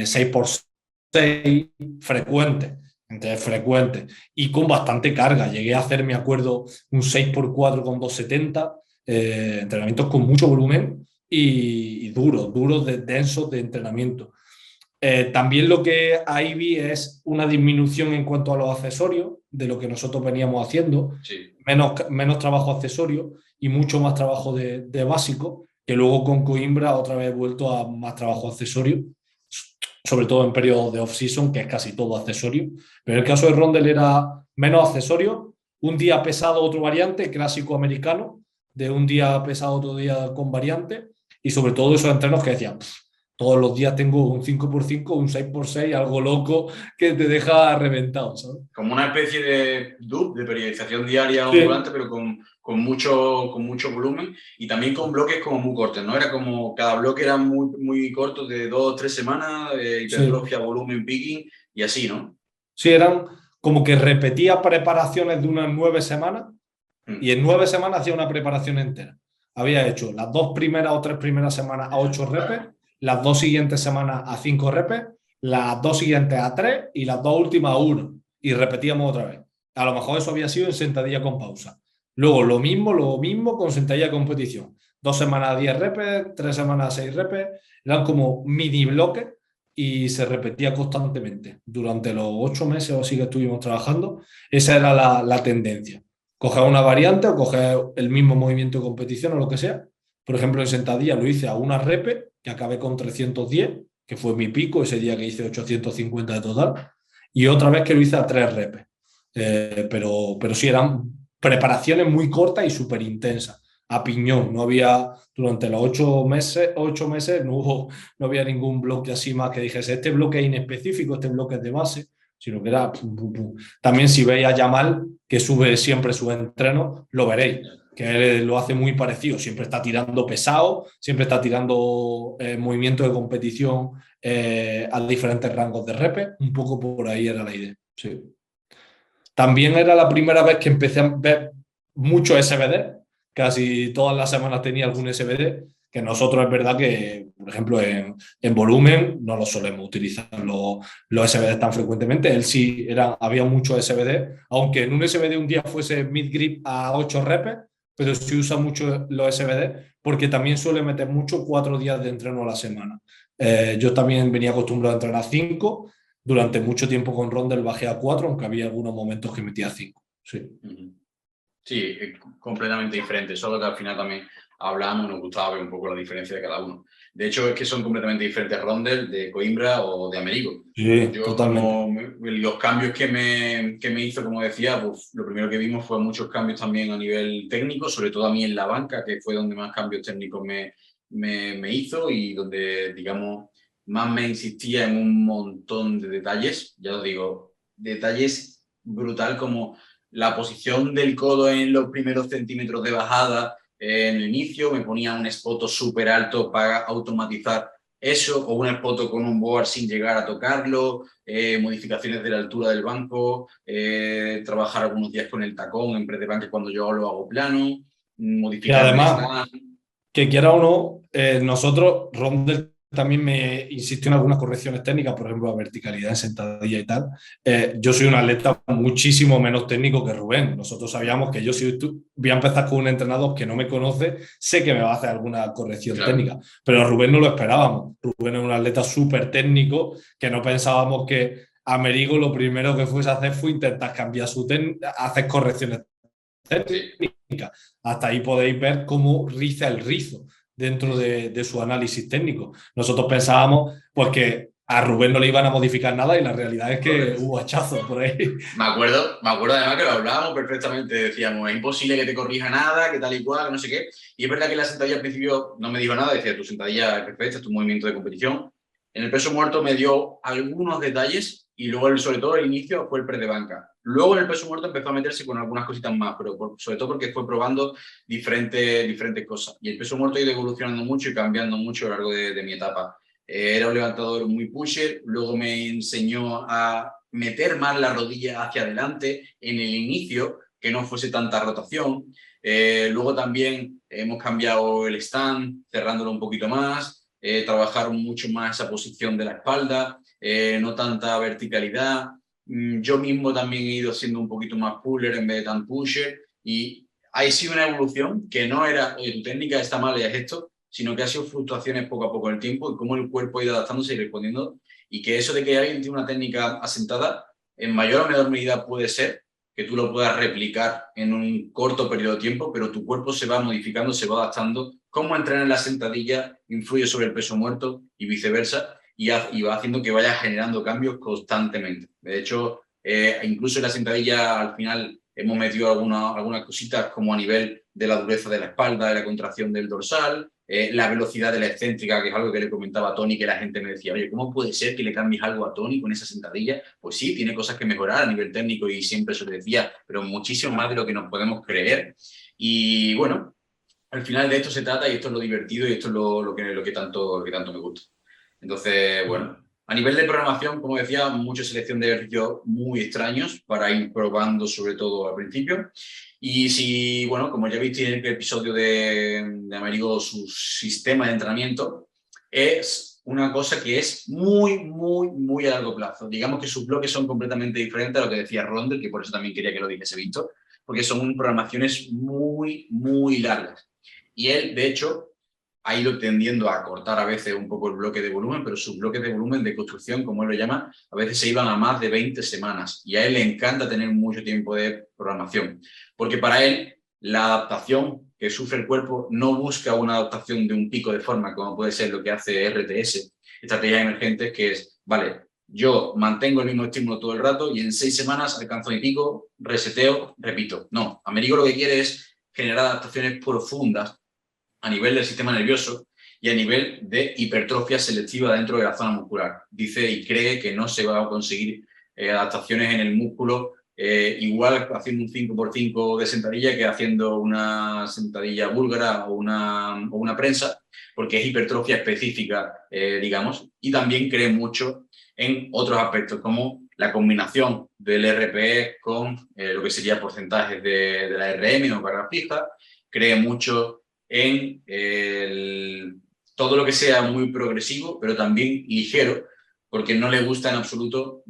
S2: 6x6, frecuente, entre frecuente y con bastante carga. Llegué a hacer, me acuerdo, un 6x4 con 270, entrenamientos con mucho volumen y duros, densos de entrenamiento. También lo que ahí vi es una disminución en cuanto a los accesorios de lo que nosotros veníamos haciendo,
S1: Sí.
S2: menos trabajo accesorio y mucho más trabajo de básico, que luego con Coimbra otra vez he vuelto a más trabajo accesorio, sobre todo en periodos de off-season, que es casi todo accesorio. Pero en el caso de Rondel era menos accesorio, un día pesado otro variante, clásico americano, de un día pesado otro día con variante, y sobre todo esos entrenos que decían, todos los días tengo un 5x5, un 6x6, algo loco que te deja reventado, ¿sabes?
S1: Como una especie de DUP, de periodización diaria ondulante,
S2: Sí,
S1: pero con mucho volumen y también con bloques como muy cortos, ¿no? Era como cada bloque era muy corto, de 2 o 3 semanas,
S2: sí.
S1: hipertrofia, volumen, picking y así, ¿no?
S2: Sí, eran como que repetía preparaciones de unas 9 semanas y
S1: Mm.
S2: en 9 semanas hacía una preparación entera. Había hecho las 2 primeras o 3 primeras semanas a 8 repes, las 2 siguientes semanas a 5 repes, las 2 siguientes a 3 y las 2 últimas a 1. Y repetíamos otra vez. A lo mejor eso había sido en sentadilla con pausa. Luego lo mismo con sentadilla de competición. 2 semanas a 10 repes, 3 semanas a 6 repes. Eran como mini bloques y se repetía constantemente. Durante los 8 meses o así que estuvimos trabajando, esa era la tendencia. Coger una variante o coger el mismo movimiento de competición o lo que sea. Por ejemplo, en sentadilla lo hice a una repe, que acabé con 310, que fue mi pico ese día que hice 850 de total, y otra vez que lo hice a 3 repes. Pero sí, eran preparaciones muy cortas y súper intensas. A piñón, no había, durante los 8 meses no había ningún bloque así más que dijese, este bloque es inespecífico, este bloque es de base, sino que era pum, pum, pum. También si veis a Yamal, que sube siempre sus entrenos, lo veréis, que él lo hace muy parecido, siempre está tirando pesado, siempre está tirando movimientos de competición a diferentes rangos de repes, un poco por ahí era la idea. Sí. También era la primera vez que empecé a ver mucho SBD, casi todas las semanas tenía algún SBD, que nosotros es verdad que, por ejemplo, en volumen no lo solemos utilizar los SBD tan frecuentemente. Él sí, había mucho SBD, aunque en un SBD un día fuese mid-grip a 8 repes, pero sí usa mucho los SBD porque también suele meter mucho 4 días de entreno a la semana. Yo también venía acostumbrado a entrenar 5. Durante mucho tiempo con Rondel bajé a 4, aunque había algunos momentos que metía 5. Sí.
S1: Sí, completamente diferente, solo que al final también hablamos y nos gustaba ver un poco la diferencia de cada uno. De hecho, es que son completamente diferentes Rondel de Coimbra o de Amerigo.
S2: Sí,
S1: Yo,
S2: totalmente.
S1: como los cambios que me hizo, como decía, pues lo primero que vimos fue muchos cambios también a nivel técnico, sobre todo a mí en la banca, que fue donde más cambios técnicos me hizo y donde, digamos, más me insistía en un montón de detalles. Ya os digo, detalles brutal como la posición del codo en los primeros centímetros de bajada en el inicio, me ponía un spot súper alto para automatizar eso, o un spot con un board sin llegar a tocarlo, modificaciones de la altura del banco, trabajar algunos días con el tacón en press de banca cuando yo lo hago plano,
S2: Y
S1: modificar un
S2: además,
S1: stand.
S2: que quiera o no, nosotros, Rondel también me insistió en algunas correcciones técnicas, por ejemplo, la verticalidad en sentadilla y tal. Yo soy un atleta muchísimo menos técnico que Rubén. Nosotros sabíamos que yo, si voy a empezar con un entrenador que no me conoce, sé que me va a hacer alguna corrección
S1: Claro.
S2: técnica, pero Rubén no lo esperábamos. Rubén es un atleta súper técnico que no pensábamos que Amerigo lo primero que fuese a hacer fue intentar cambiar su técnica, hacer correcciones técnicas. Hasta ahí podéis ver cómo riza el rizo dentro de su análisis técnico. Nosotros pensábamos pues que a Rubén no le iban a modificar nada y la realidad es que hubo hachazos por ahí.
S1: Me acuerdo además que lo hablábamos perfectamente, decíamos, es imposible que te corrija nada, que tal y cual, que no sé qué. Y es verdad que la sentadilla al principio no me dijo nada, decía, tu sentadilla es perfecta, es tu movimiento de competición. En el peso muerto me dio algunos detalles y luego, sobre todo, el inicio fue el press de banca. Luego en el peso muerto empezó a meterse con algunas cositas más, pero sobre todo porque fue probando diferentes cosas. Y el peso muerto ha ido evolucionando mucho y cambiando mucho a lo largo de mi etapa. Era un levantador muy pusher, luego me enseñó a meter más la rodilla hacia adelante en el inicio, que no fuese tanta rotación. Luego también hemos cambiado el stand, cerrándolo un poquito más, trabajar mucho más esa posición de la espalda, no tanta verticalidad. Yo mismo también he ido siendo un poquito más puller en vez de tan pusher y ha sido una evolución que no era, oye, tu técnica está mal y es esto, sino que ha sido fluctuaciones poco a poco en el tiempo y cómo el cuerpo ha ido adaptándose y respondiendo. Y que eso de que alguien tiene una técnica asentada, en mayor o menor medida puede ser que tú lo puedas replicar en un corto periodo de tiempo, pero tu cuerpo se va modificando, se va adaptando. Cómo entrenar la sentadilla influye sobre el peso muerto y viceversa, y va haciendo que vaya generando cambios constantemente. De hecho, incluso en la sentadilla al final hemos metido algunas cositas como a nivel de la dureza de la espalda, de la contracción del dorsal, la velocidad de la excéntrica, que es algo que le comentaba a Tony, que la gente me decía, oye, ¿cómo puede ser que le cambies algo a Tony con esa sentadilla? Pues sí, tiene cosas que mejorar a nivel técnico y siempre se lo decía, pero muchísimo más de lo que nos podemos creer. Y bueno, al final de esto se trata y esto es lo divertido y esto es lo que tanto me gusta. Entonces, bueno, a nivel de programación, como decía, mucha selección de ejercicios muy extraños para ir probando sobre todo al principio. Y si, bueno, como ya visteis en el episodio de Amerigo, su sistema de entrenamiento es una cosa que es muy a largo plazo. Digamos que sus bloques son completamente diferentes a lo que decía Rondel, que por eso también quería que lo dijese Víctor, porque son programaciones muy largas. Y él, de hecho, ha ido tendiendo a cortar a veces un poco el bloque de volumen, pero sus bloques de volumen de construcción, como él lo llama, a veces se iban a más de 20 semanas. Y a él le encanta tener mucho tiempo de programación, porque para él la adaptación que sufre el cuerpo no busca una adaptación de un pico de forma, como puede ser lo que hace RTS, estrategias emergentes, que es, vale, yo mantengo el mismo estímulo todo el rato y en 6 semanas alcanzo mi pico, reseteo, repito. No, Amerigo lo que quiere es generar adaptaciones profundas a nivel del sistema nervioso y a nivel de hipertrofia selectiva dentro de la zona muscular. Dice y cree que no se va a conseguir adaptaciones en el músculo igual haciendo un 5x5 de sentadilla que haciendo una sentadilla búlgara o una prensa, porque es hipertrofia específica, digamos, y también cree mucho en otros aspectos, como la combinación del RPE con lo que sería porcentajes de la RM o carga fija, cree mucho en todo lo que sea muy progresivo, pero también ligero, porque no le gusta en absoluto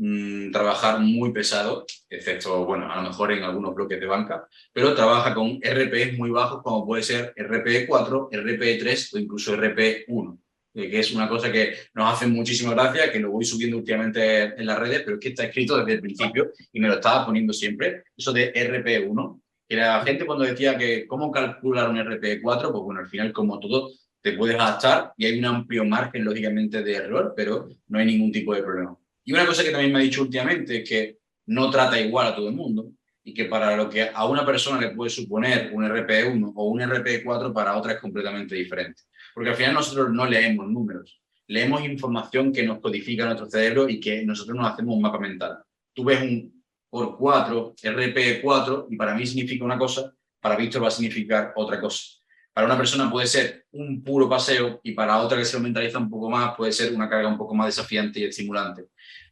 S1: trabajar muy pesado, excepto, bueno, a lo mejor en algunos bloques de banca, pero trabaja con RPEs muy bajos, como puede ser RPE 4, RPE 3 o incluso RPE 1, que es una cosa que nos hace muchísima gracia, que lo voy subiendo últimamente en las redes, pero es que está escrito desde el principio y me lo estaba poniendo siempre, eso de RPE 1, que la gente cuando decía que cómo calcular un RPE4, pues bueno, al final como todo te puedes adaptar y hay un amplio margen lógicamente de error, pero no hay ningún tipo de problema. Y una cosa que también me ha dicho últimamente es que no trata igual a todo el mundo y que para lo que a una persona le puede suponer un RPE1 o un RPE4, para otra es completamente diferente. Porque al final nosotros no leemos números, leemos información que nos codifica nuestro cerebro y que nosotros nos hacemos un mapa mental. Tú ves un por 4, RP4, y para mí significa una cosa, para Víctor va a significar otra cosa. Para una persona puede ser un puro paseo y para otra que se lo mentaliza un poco más puede ser una carga un poco más desafiante y estimulante.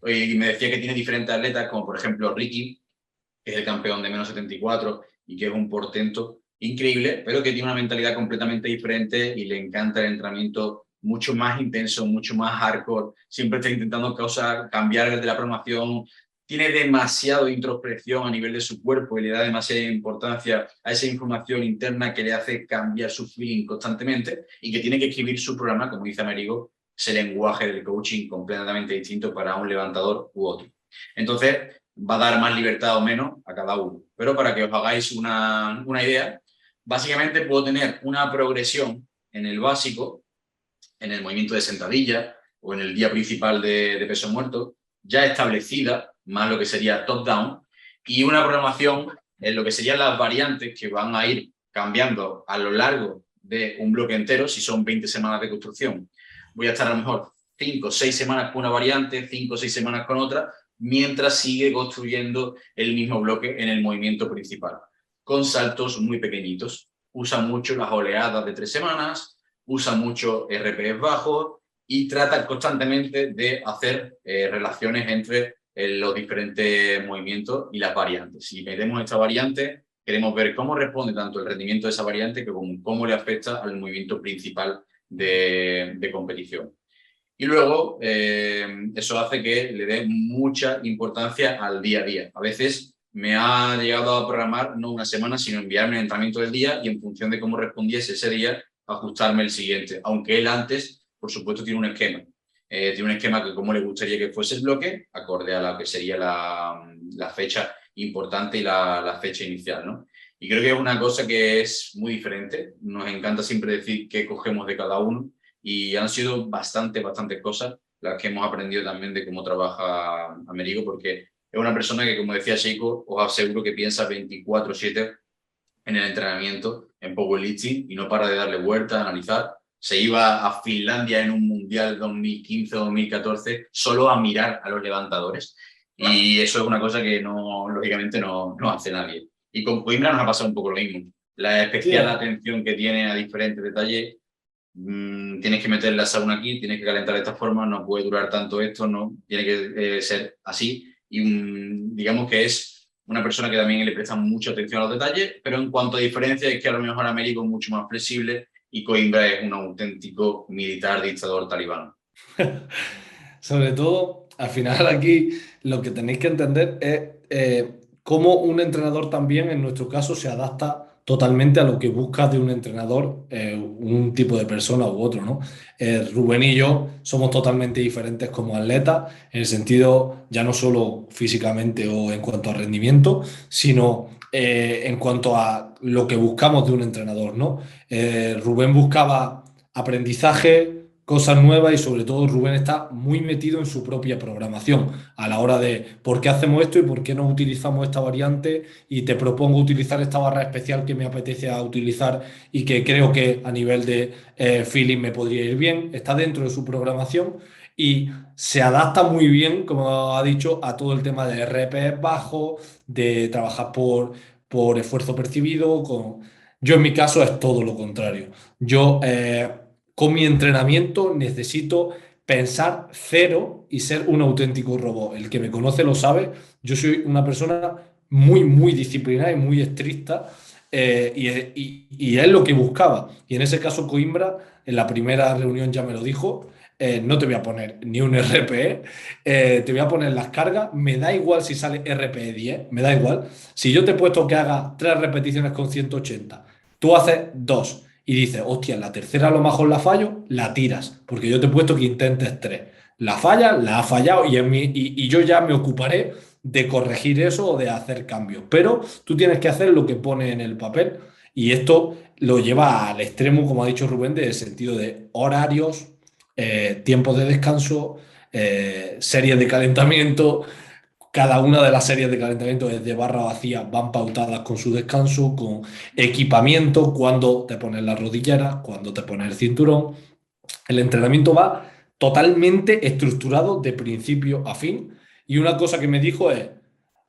S1: Y me decía que tiene diferentes atletas, como por ejemplo Ricky, que es el campeón de menos 74 y que es un portento increíble, pero que tiene una mentalidad completamente diferente y le encanta el entrenamiento mucho más intenso, mucho más hardcore, siempre está intentando cambiar de la programación, tiene demasiado introspección a nivel de su cuerpo y le da demasiada importancia a esa información interna que le hace cambiar su feeling constantemente y que tiene que escribir su programa, como dice Amerigo, ese lenguaje del coaching completamente distinto para un levantador u otro. Entonces, va a dar más libertad o menos a cada uno. Pero para que os hagáis una idea, básicamente puedo tener una progresión en el básico, en el movimiento de sentadilla o en el día principal de peso muerto, ya establecida, más lo que sería top-down, y una programación en lo que serían las variantes que van a ir cambiando a lo largo de un bloque entero, si son 20 semanas de construcción. Voy a estar a lo mejor 5 o 6 semanas con una variante, 5 o 6 semanas con otra, mientras sigue construyendo el mismo bloque en el movimiento principal, con saltos muy pequeñitos. Usa mucho las oleadas de 3 semanas, usa mucho RPE bajos y trata constantemente de hacer relaciones entre los diferentes movimientos y las variantes. Si metemos esta variante, queremos ver cómo responde tanto el rendimiento de esa variante como cómo le afecta al movimiento principal de competición. Y luego eso hace que le dé mucha importancia al día a día. A veces me ha llegado a programar no una semana, sino enviarme el entrenamiento del día y en función de cómo respondiese ese día, ajustarme el siguiente. Aunque él antes, por supuesto, tiene un esquema. Tiene un esquema que cómo le gustaría que fuese el bloque, acorde a lo que sería la fecha importante y la fecha inicial, ¿no? Y creo que es una cosa que es muy diferente. Nos encanta siempre decir qué cogemos de cada uno. Y han sido bastantes cosas las que hemos aprendido también de cómo trabaja Amerigo, porque es una persona que, como decía Sheiko, os aseguro que piensa 24/7 en el entrenamiento, en powerlifting, y no para de darle vuelta, analizar. Se iba a Finlandia en un mundial 2015-2014 solo a mirar a los levantadores. Y eso es una cosa que lógicamente no hace nadie. Y con Coimbra nos ha pasado un poco lo mismo. La especial atención que tiene a diferentes detalles. Tienes que meter la sauna aquí, tienes que calentar de esta forma, no puede durar tanto esto, no tiene que ser así. Y digamos que es una persona que también le presta mucha atención a los detalles, pero en cuanto a diferencia es que a lo mejor Américo es mucho más flexible y Coimbra es un auténtico militar dictador talibán.
S2: Sobre todo, al final aquí lo que tenéis que entender es cómo un entrenador también, en nuestro caso, se adapta totalmente a lo que busca de un entrenador, un tipo de persona u otro, ¿no? Rubén y yo somos totalmente diferentes como atletas, en el sentido ya no solo físicamente o en cuanto a rendimiento, sino en cuanto a lo que buscamos de un entrenador, ¿no? Rubén buscaba aprendizaje, cosas nuevas y sobre todo Rubén está muy metido en su propia programación a la hora de por qué hacemos esto y por qué no utilizamos esta variante y te propongo utilizar esta barra especial que me apetece utilizar y que creo que a nivel de feeling me podría ir bien. Está dentro de su programación y se adapta muy bien, como ha dicho, a todo el tema de RP bajo, de trabajar por esfuerzo percibido. Yo en mi caso es todo lo contrario. Yo con mi entrenamiento necesito pensar cero y ser un auténtico robot. El que me conoce lo sabe. Yo soy una persona muy disciplinada y muy estricta y es lo que buscaba. Y en ese caso Coimbra, en la primera reunión ya me lo dijo, no te voy a poner ni un RPE, te voy a poner las cargas, me da igual si sale RPE 10, me da igual. Si yo te he puesto que haga 3 repeticiones con 180, tú haces 2 y dices, hostia, en la tercera a lo mejor la fallo, la tiras, porque yo te he puesto que intentes 3. La fallas, la has fallado y yo ya me ocuparé de corregir eso o de hacer cambios. Pero tú tienes que hacer lo que pone en el papel y esto lo lleva al extremo, como ha dicho Rubén, del sentido de horarios, tiempos de descanso, series de calentamiento. Cada una de las series de calentamiento desde barra vacía van pautadas con su descanso, con equipamiento, cuando te pones las rodilleras, cuando te pones el cinturón. El entrenamiento va totalmente estructurado de principio a fin. Y una cosa que me dijo es,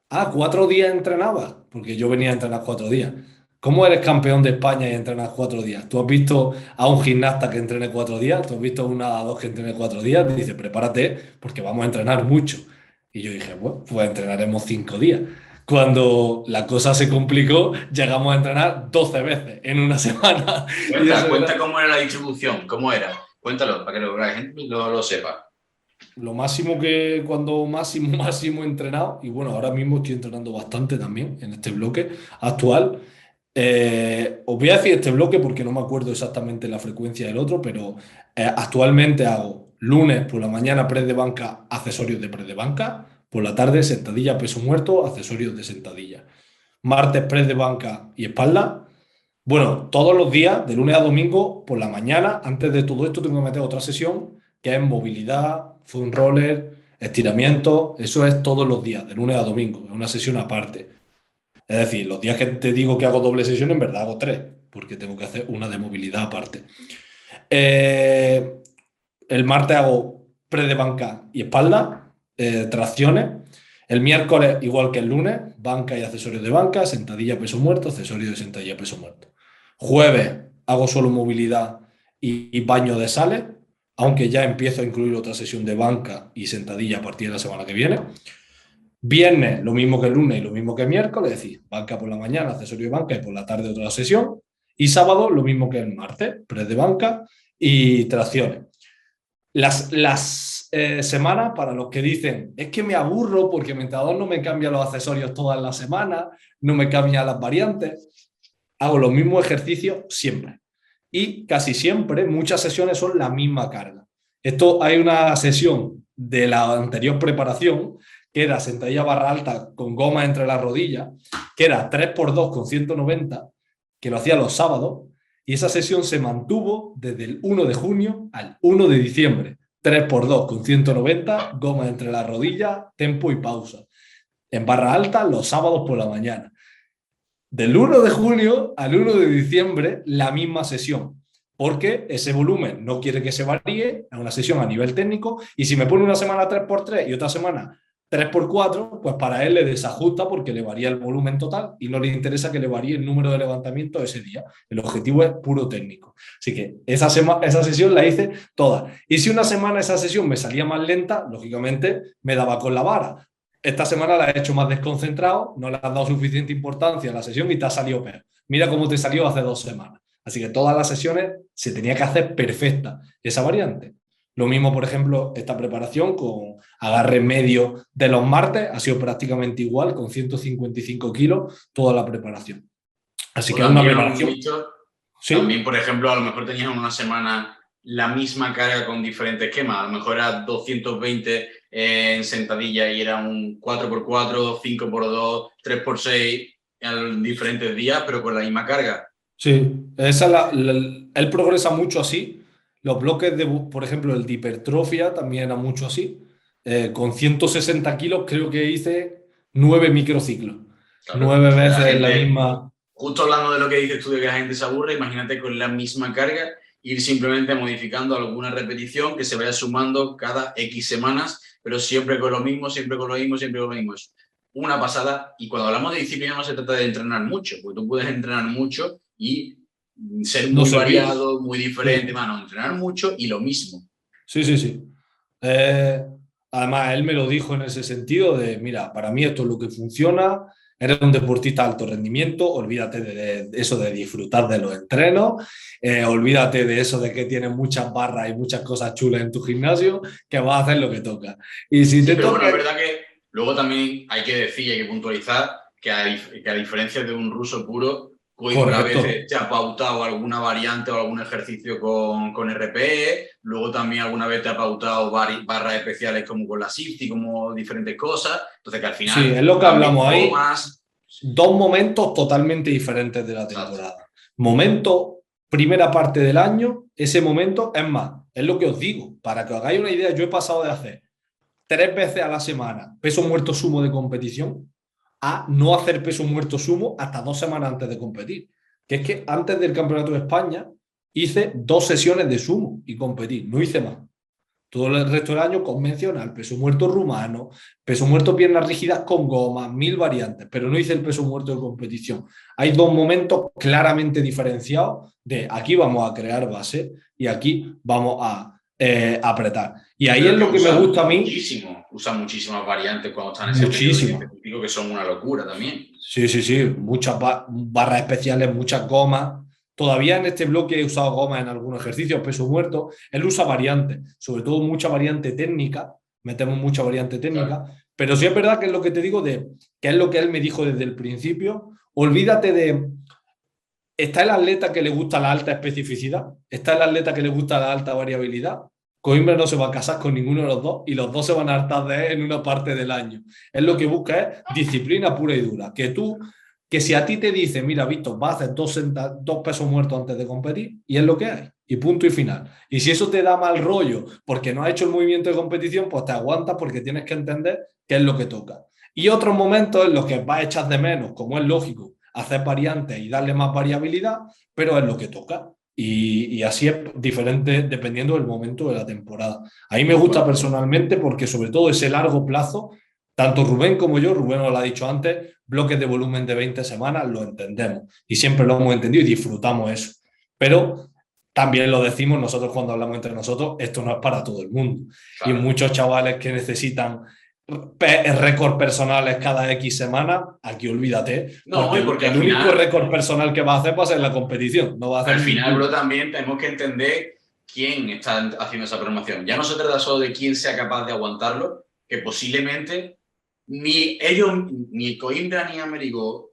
S2: 4 días entrenabas, porque yo venía a entrenar 4 días. ¿Cómo eres campeón de España y entrenas 4 días? ¿Tú has visto a un gimnasta que entrene 4 días? ¿Tú has visto a un nadador que entrene 4 días? Te dice, prepárate porque vamos a entrenar mucho. Y yo dije, bueno, pues entrenaremos 5 días. Cuando la cosa se complicó, llegamos a entrenar 12 veces en una semana.
S1: Cuenta cómo era la distribución, cómo era. Cuéntalo, para que la gente lo sepa.
S2: Lo máximo que cuando máximo he entrenado, y bueno, ahora mismo estoy entrenando bastante también en este bloque actual. Os voy a decir este bloque porque no me acuerdo exactamente la frecuencia del otro, pero actualmente hago lunes por la mañana press de banca, accesorios de press de banca, por la tarde sentadilla, peso muerto, accesorios de sentadilla. Martes press de banca y espalda. Bueno, todos los días, de lunes a domingo, por la mañana, antes de todo esto, tengo que meter otra sesión que es movilidad, foam roller, estiramiento. Eso es todos los días, de lunes a domingo, es una sesión aparte. Es decir, los días que te digo que hago doble sesión, en verdad hago tres, porque tengo que hacer una de movilidad aparte. El martes hago press de banca y espalda, tracciones. El miércoles, igual que el lunes, banca y accesorios de banca, sentadilla, peso muerto, accesorios de sentadilla, peso muerto. Jueves hago solo movilidad y baño de sales, aunque ya empiezo a incluir otra sesión de banca y sentadilla a partir de la semana que viene. Viernes, lo mismo que el lunes y lo mismo que el miércoles, es decir, banca por la mañana, accesorio de banca y por la tarde otra sesión. Y sábado, lo mismo que el martes, press de banca y tracciones. Las semanas, para los que dicen, es que me aburro porque mi entrenador no me cambia los accesorios todas las semanas, no me cambia las variantes, hago los mismos ejercicios siempre. Y casi siempre, muchas sesiones son la misma carga. Esto hay una sesión de la anterior preparación que era sentadilla barra alta con goma entre las rodillas, que era 3x2 con 190, que lo hacía los sábados, y esa sesión se mantuvo desde el 1 de junio al 1 de diciembre. 3x2 con 190, goma entre las rodillas, tempo y pausa. En barra alta los sábados por la mañana. Del 1 de junio al 1 de diciembre, la misma sesión, porque ese volumen no quiere que se varíe, es una sesión a nivel técnico, y si me pone una semana 3x3 y otra semana 3x4, pues para él le desajusta porque le varía el volumen total y no le interesa que le varíe el número de levantamientos ese día. El objetivo es puro técnico. Así que esa sesión la hice toda. Y si una semana esa sesión me salía más lenta, lógicamente me daba con la vara. Esta semana la he hecho más desconcentrado, no le has dado suficiente importancia a la sesión y te ha salido peor. Mira cómo te salió hace 2 semanas. Así que todas las sesiones se tenía que hacer perfecta esa variante. Lo mismo, por ejemplo, esta preparación con agarre medio de los martes ha sido prácticamente igual, con 155 kilos toda la preparación. Así que es una preparación.
S1: ¿Sí? También, por ejemplo, a lo mejor tenías en una semana la misma carga con diferentes esquemas. A lo mejor era 220 en sentadilla y era un 4x4, 5x2, 3x6 en diferentes días, pero con la misma carga.
S2: Sí, él progresa mucho así. Los bloques de, por ejemplo, el de hipertrofia también era mucho así. Con 160 kilos creo que hice 9 microciclos. Claro, 9 veces la misma.
S1: Justo hablando de lo que dices tú de que la gente se aburre, imagínate con la misma carga ir simplemente modificando alguna repetición que se vaya sumando cada X semanas, pero siempre con lo mismo, siempre con lo mismo, siempre con lo mismo. Es una pasada. Y cuando hablamos de disciplina no se trata de entrenar mucho, porque tú puedes entrenar mucho y ser muy variado, muy diferente, sí. Mano, entrenar mucho y lo mismo.
S2: Sí, sí, sí. Además, él me lo dijo en ese sentido de, mira, para mí esto es lo que funciona, eres un deportista de alto rendimiento, olvídate de eso de disfrutar de los entrenos, olvídate de eso de que tienes muchas barras y muchas cosas chulas en tu gimnasio, que vas a hacer lo que toca. Y si
S1: sí,
S2: te
S1: pero
S2: toca...
S1: bueno, es verdad que luego también hay que decir, hay que puntualizar que a diferencia de un ruso puro, a veces te ha pautado alguna variante o algún ejercicio con RPE, luego también alguna vez te ha pautado barras especiales como con la Safety, como diferentes cosas, entonces que al final...
S2: Sí, es lo que hablamos ahí, dos momentos totalmente diferentes de la temporada. Exacto. Momento, primera parte del año, ese momento, es más, es lo que os digo, para que os hagáis una idea, yo he pasado de hacer 3 veces a la semana peso muerto sumo de competición a no hacer peso muerto sumo hasta 2 semanas antes de competir. Que es que antes del Campeonato de España hice 2 sesiones de sumo y competí, no hice más. Todo el resto del año convencional, peso muerto rumano, peso muerto piernas rígidas con goma, 1000 variantes, pero no hice el peso muerto de competición. Hay 2 momentos claramente diferenciados de aquí vamos a crear base y aquí vamos a apretar. Y ahí es lo que me gusta a mí.
S1: Usan muchísimas variantes cuando están en ese periodo específico que son una locura también.
S2: Sí, sí, sí. Muchas barras especiales, muchas gomas, todavía en este bloque he usado goma en algunos ejercicios, peso muerto. Él usa variantes, sobre todo mucha variante técnica, metemos mucha variante técnica, claro. Pero sí es verdad que es lo que te digo, que es lo que él me dijo desde el principio. Olvídate de... Está el atleta que le gusta la alta especificidad, está el atleta que le gusta la alta variabilidad. Coimbra no se va a casar con ninguno de los dos y los dos se van a hartar de él en una parte del año. Él lo que busca es disciplina pura y dura. Que si a ti te dice, mira, Víctor, vas a hacer dos pesos muertos antes de competir, y es lo que hay, y punto y final. Y si eso te da mal rollo porque no has hecho el movimiento de competición, pues te aguantas porque tienes que entender qué es lo que toca. Y otros momentos en los que vas a echar de menos, como es lógico, hacer variantes y darle más variabilidad, pero es lo que toca. Y así es diferente dependiendo del momento de la temporada. A mí me gusta personalmente porque sobre todo ese largo plazo, tanto Rubén como yo, Rubén nos lo ha dicho antes, bloques de volumen de 20 semanas lo entendemos y siempre lo hemos entendido y disfrutamos eso. Pero también lo decimos nosotros cuando hablamos entre nosotros, esto no es para todo el mundo. Claro. Y muchos chavales que necesitan récords personales cada X semanas, aquí olvídate.
S1: No, porque
S2: el único récord personal que va a hacer va a ser la competición. No va a hacer
S1: al final, bro, también tenemos que entender quién está haciendo esa programación. Ya no se trata solo de quién sea capaz de aguantarlo, que posiblemente ni ellos, ni Coimbra ni Amerigo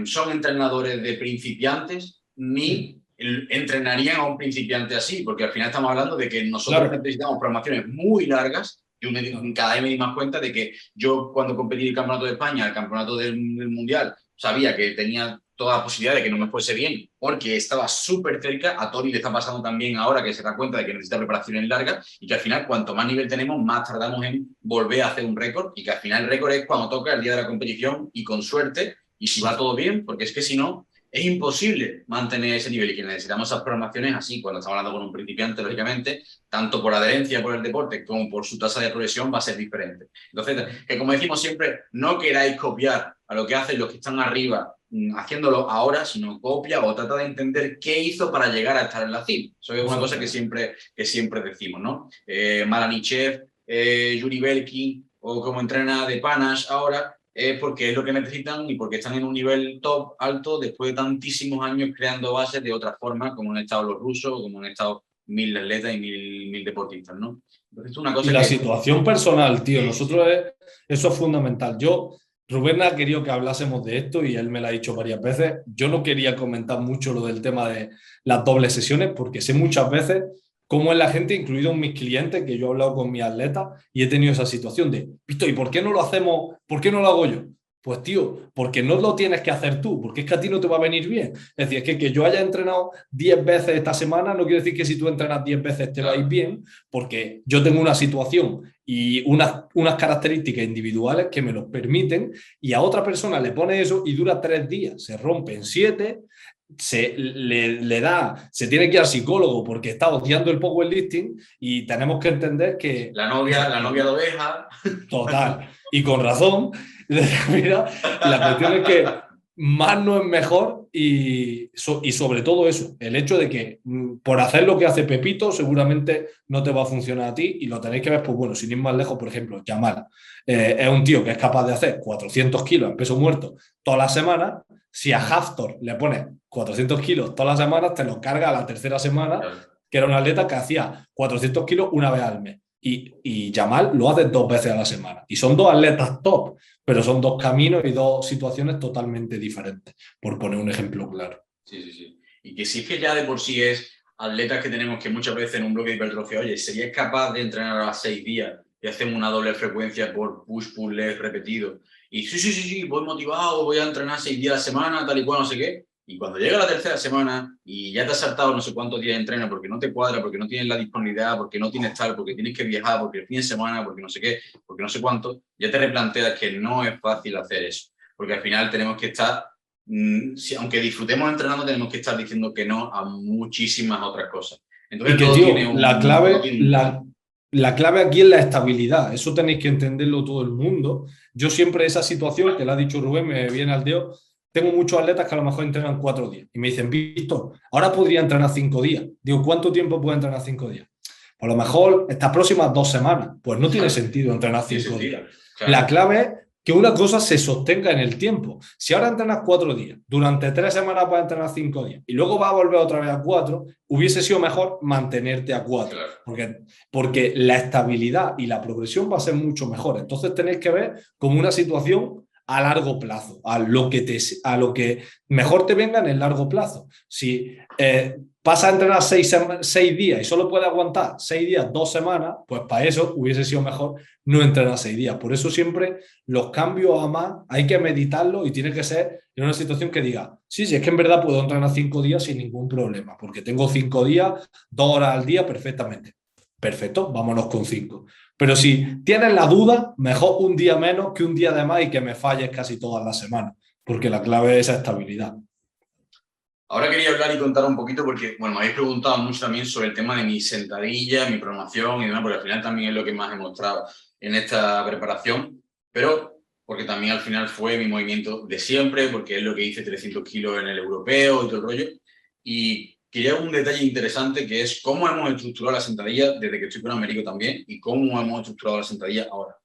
S1: son entrenadores de principiantes, ni entrenarían a un principiante así, porque al final estamos hablando de que nosotros necesitamos programaciones muy largas. Y cada vez me di más cuenta de que yo, cuando competí el Campeonato de España, el Campeonato del Mundial, sabía que tenía toda la posibilidad de que no me fuese bien, porque estaba súper cerca. A Tony le está pasando también ahora que se da cuenta de que necesita preparaciones largas y que al final, cuanto más nivel tenemos, más tardamos en volver a hacer un récord, y que al final el récord es cuando toca el día de la competición y con suerte, y si va todo bien, porque es que si no, es imposible mantener ese nivel, y que necesitamos esas programaciones así. Cuando estamos hablando con un principiante, lógicamente, tanto por adherencia por el deporte como por su tasa de progresión va a ser diferente. Entonces, que como decimos siempre, no queráis copiar a lo que hacen los que están arriba haciéndolo ahora, sino copia o trata de entender qué hizo para llegar a estar en la cima. Eso es una cosa que siempre decimos, ¿no? Malanichev, Yuri Belkin, o como entrena de Panache ahora, es porque es lo que necesitan y porque están en un nivel top alto después de tantísimos años creando bases de otra forma, como han estado los rusos, o como han estado mil atletas y mil deportistas, ¿no? Entonces, es una cosa
S2: y la situación personal, tío, nosotros eso es fundamental. Rubén ha querido que hablásemos de esto y él me lo ha dicho varias veces. Yo no quería comentar mucho lo del tema de las dobles sesiones porque sé muchas veces cómo es la gente, incluidos mis clientes, que yo he hablado con mis atletas y he tenido esa situación de, Víctor, ¿y por qué no lo hacemos? ¿Por qué no lo hago yo? Pues tío, porque no lo tienes que hacer tú, porque es que a ti no te va a venir bien. Es decir, es que yo haya entrenado 10 veces esta semana no quiere decir que si tú entrenas 10 veces te va a ir bien, porque yo tengo una situación y unas características individuales que me lo permiten, y a otra persona le pone eso y dura 3 días, se rompe en 7, se tiene que ir al psicólogo porque está odiando el powerlifting, y tenemos que entender que...
S1: La novia de oveja.
S2: Total, y con razón. Mira, la cuestión es que más no es mejor, y sobre todo eso, el hecho de que por hacer lo que hace Pepito seguramente no te va a funcionar a ti, y lo tenéis que ver, pues bueno, sin ir más lejos, por ejemplo, Yamal es un tío que es capaz de hacer 400 kilos en peso muerto todas las semanas. Si a Hafthor le pones 400 kilos todas las semanas, te lo carga a la tercera semana, que era un atleta que hacía 400 kilos una vez al mes. Y Yamal lo hace 2 veces a la semana. Y son 2 atletas top, pero son 2 caminos y 2 situaciones totalmente diferentes, por poner un ejemplo claro.
S1: Sí. Y que si es que ya de por sí es atletas que tenemos que muchas veces en un bloque de hipertrofia, oye, ¿serías capaz de entrenar a 6 días y hacemos una doble frecuencia por push-pull leg repetido? Y sí, voy motivado, voy a entrenar 6 días a la semana, tal y cual, no sé qué. Y cuando llega la tercera semana y ya te has saltado no sé cuántos días de entreno porque no te cuadra, porque no tienes la disponibilidad, porque no tienes tal, porque tienes que viajar, porque el fin de semana, porque no sé qué, porque no sé cuánto, ya te replanteas que no es fácil hacer eso. Porque al final tenemos que estar, aunque disfrutemos entrenando, tenemos que estar diciendo que no a muchísimas otras cosas. Entonces,
S2: y que, tío, la clave aquí es la estabilidad. Eso tenéis que entenderlo todo el mundo. Yo siempre esa situación, que le ha dicho Rubén, me viene al dedo. Tengo muchos atletas que a lo mejor entrenan 4 días y me dicen, Víctor, ahora podría entrenar 5 días. Digo, ¿cuánto tiempo puedo entrenar 5 días? A lo mejor estas próximas 2 semanas. Pues no tiene sentido entrenar 5 días. Claro. La clave es que una cosa se sostenga en el tiempo. Si ahora entrenas 4 días, durante 3 semanas vas a entrenar 5 días y luego vas a volver otra vez a 4, hubiese sido mejor mantenerte a 4, porque la estabilidad y la progresión va a ser mucho mejor. Entonces tenéis que ver como una situación a largo plazo, a lo que mejor te venga en el largo plazo. Si vas a entrenar 6 días y solo puedes aguantar 6 días, 2 semanas, pues para eso hubiese sido mejor no entrenar 6 días. Por eso siempre los cambios a más hay que meditarlo y tiene que ser en una situación que diga, sí, es que en verdad puedo entrenar 5 días sin ningún problema, porque tengo 5 días, 2 horas al día perfectamente. Perfecto, vámonos con 5. Pero si tienes la duda, mejor un día menos que un día de más y que me falles casi todas las semanas, porque la clave es esa estabilidad.
S1: Ahora quería hablar y contar un poquito porque, bueno, me habéis preguntado mucho también sobre el tema de mi sentadilla, mi programación y demás, porque al final también es lo que más he mostrado en esta preparación, pero porque también al final fue mi movimiento de siempre, porque es lo que hice 300 kilos en el europeo y todo el rollo. Y quería un detalle interesante que es cómo hemos estructurado la sentadilla desde que estoy con Américo también y cómo hemos estructurado la sentadilla ahora.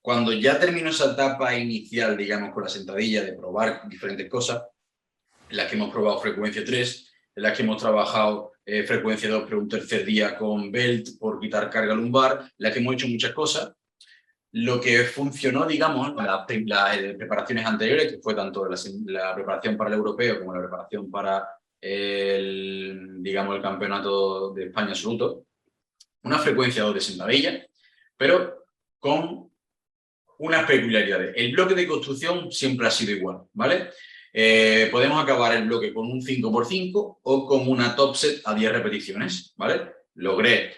S1: Cuando ya termino esa etapa inicial, digamos, con la sentadilla de probar diferentes cosas, en las que hemos probado frecuencia 3, en las que hemos trabajado frecuencia 2, pero un tercer día con belt por quitar carga lumbar, en las que hemos hecho muchas cosas. Lo que funcionó, digamos, en las preparaciones anteriores, que fue tanto la preparación para el europeo como la preparación para digamos, el campeonato de España absoluto, una frecuencia 2 de sentadilla, pero con unas peculiaridades. El bloque de construcción siempre ha sido igual, ¿vale? Podemos acabar el bloque con un 5x5 o con una top set a 10 repeticiones, ¿vale? Logré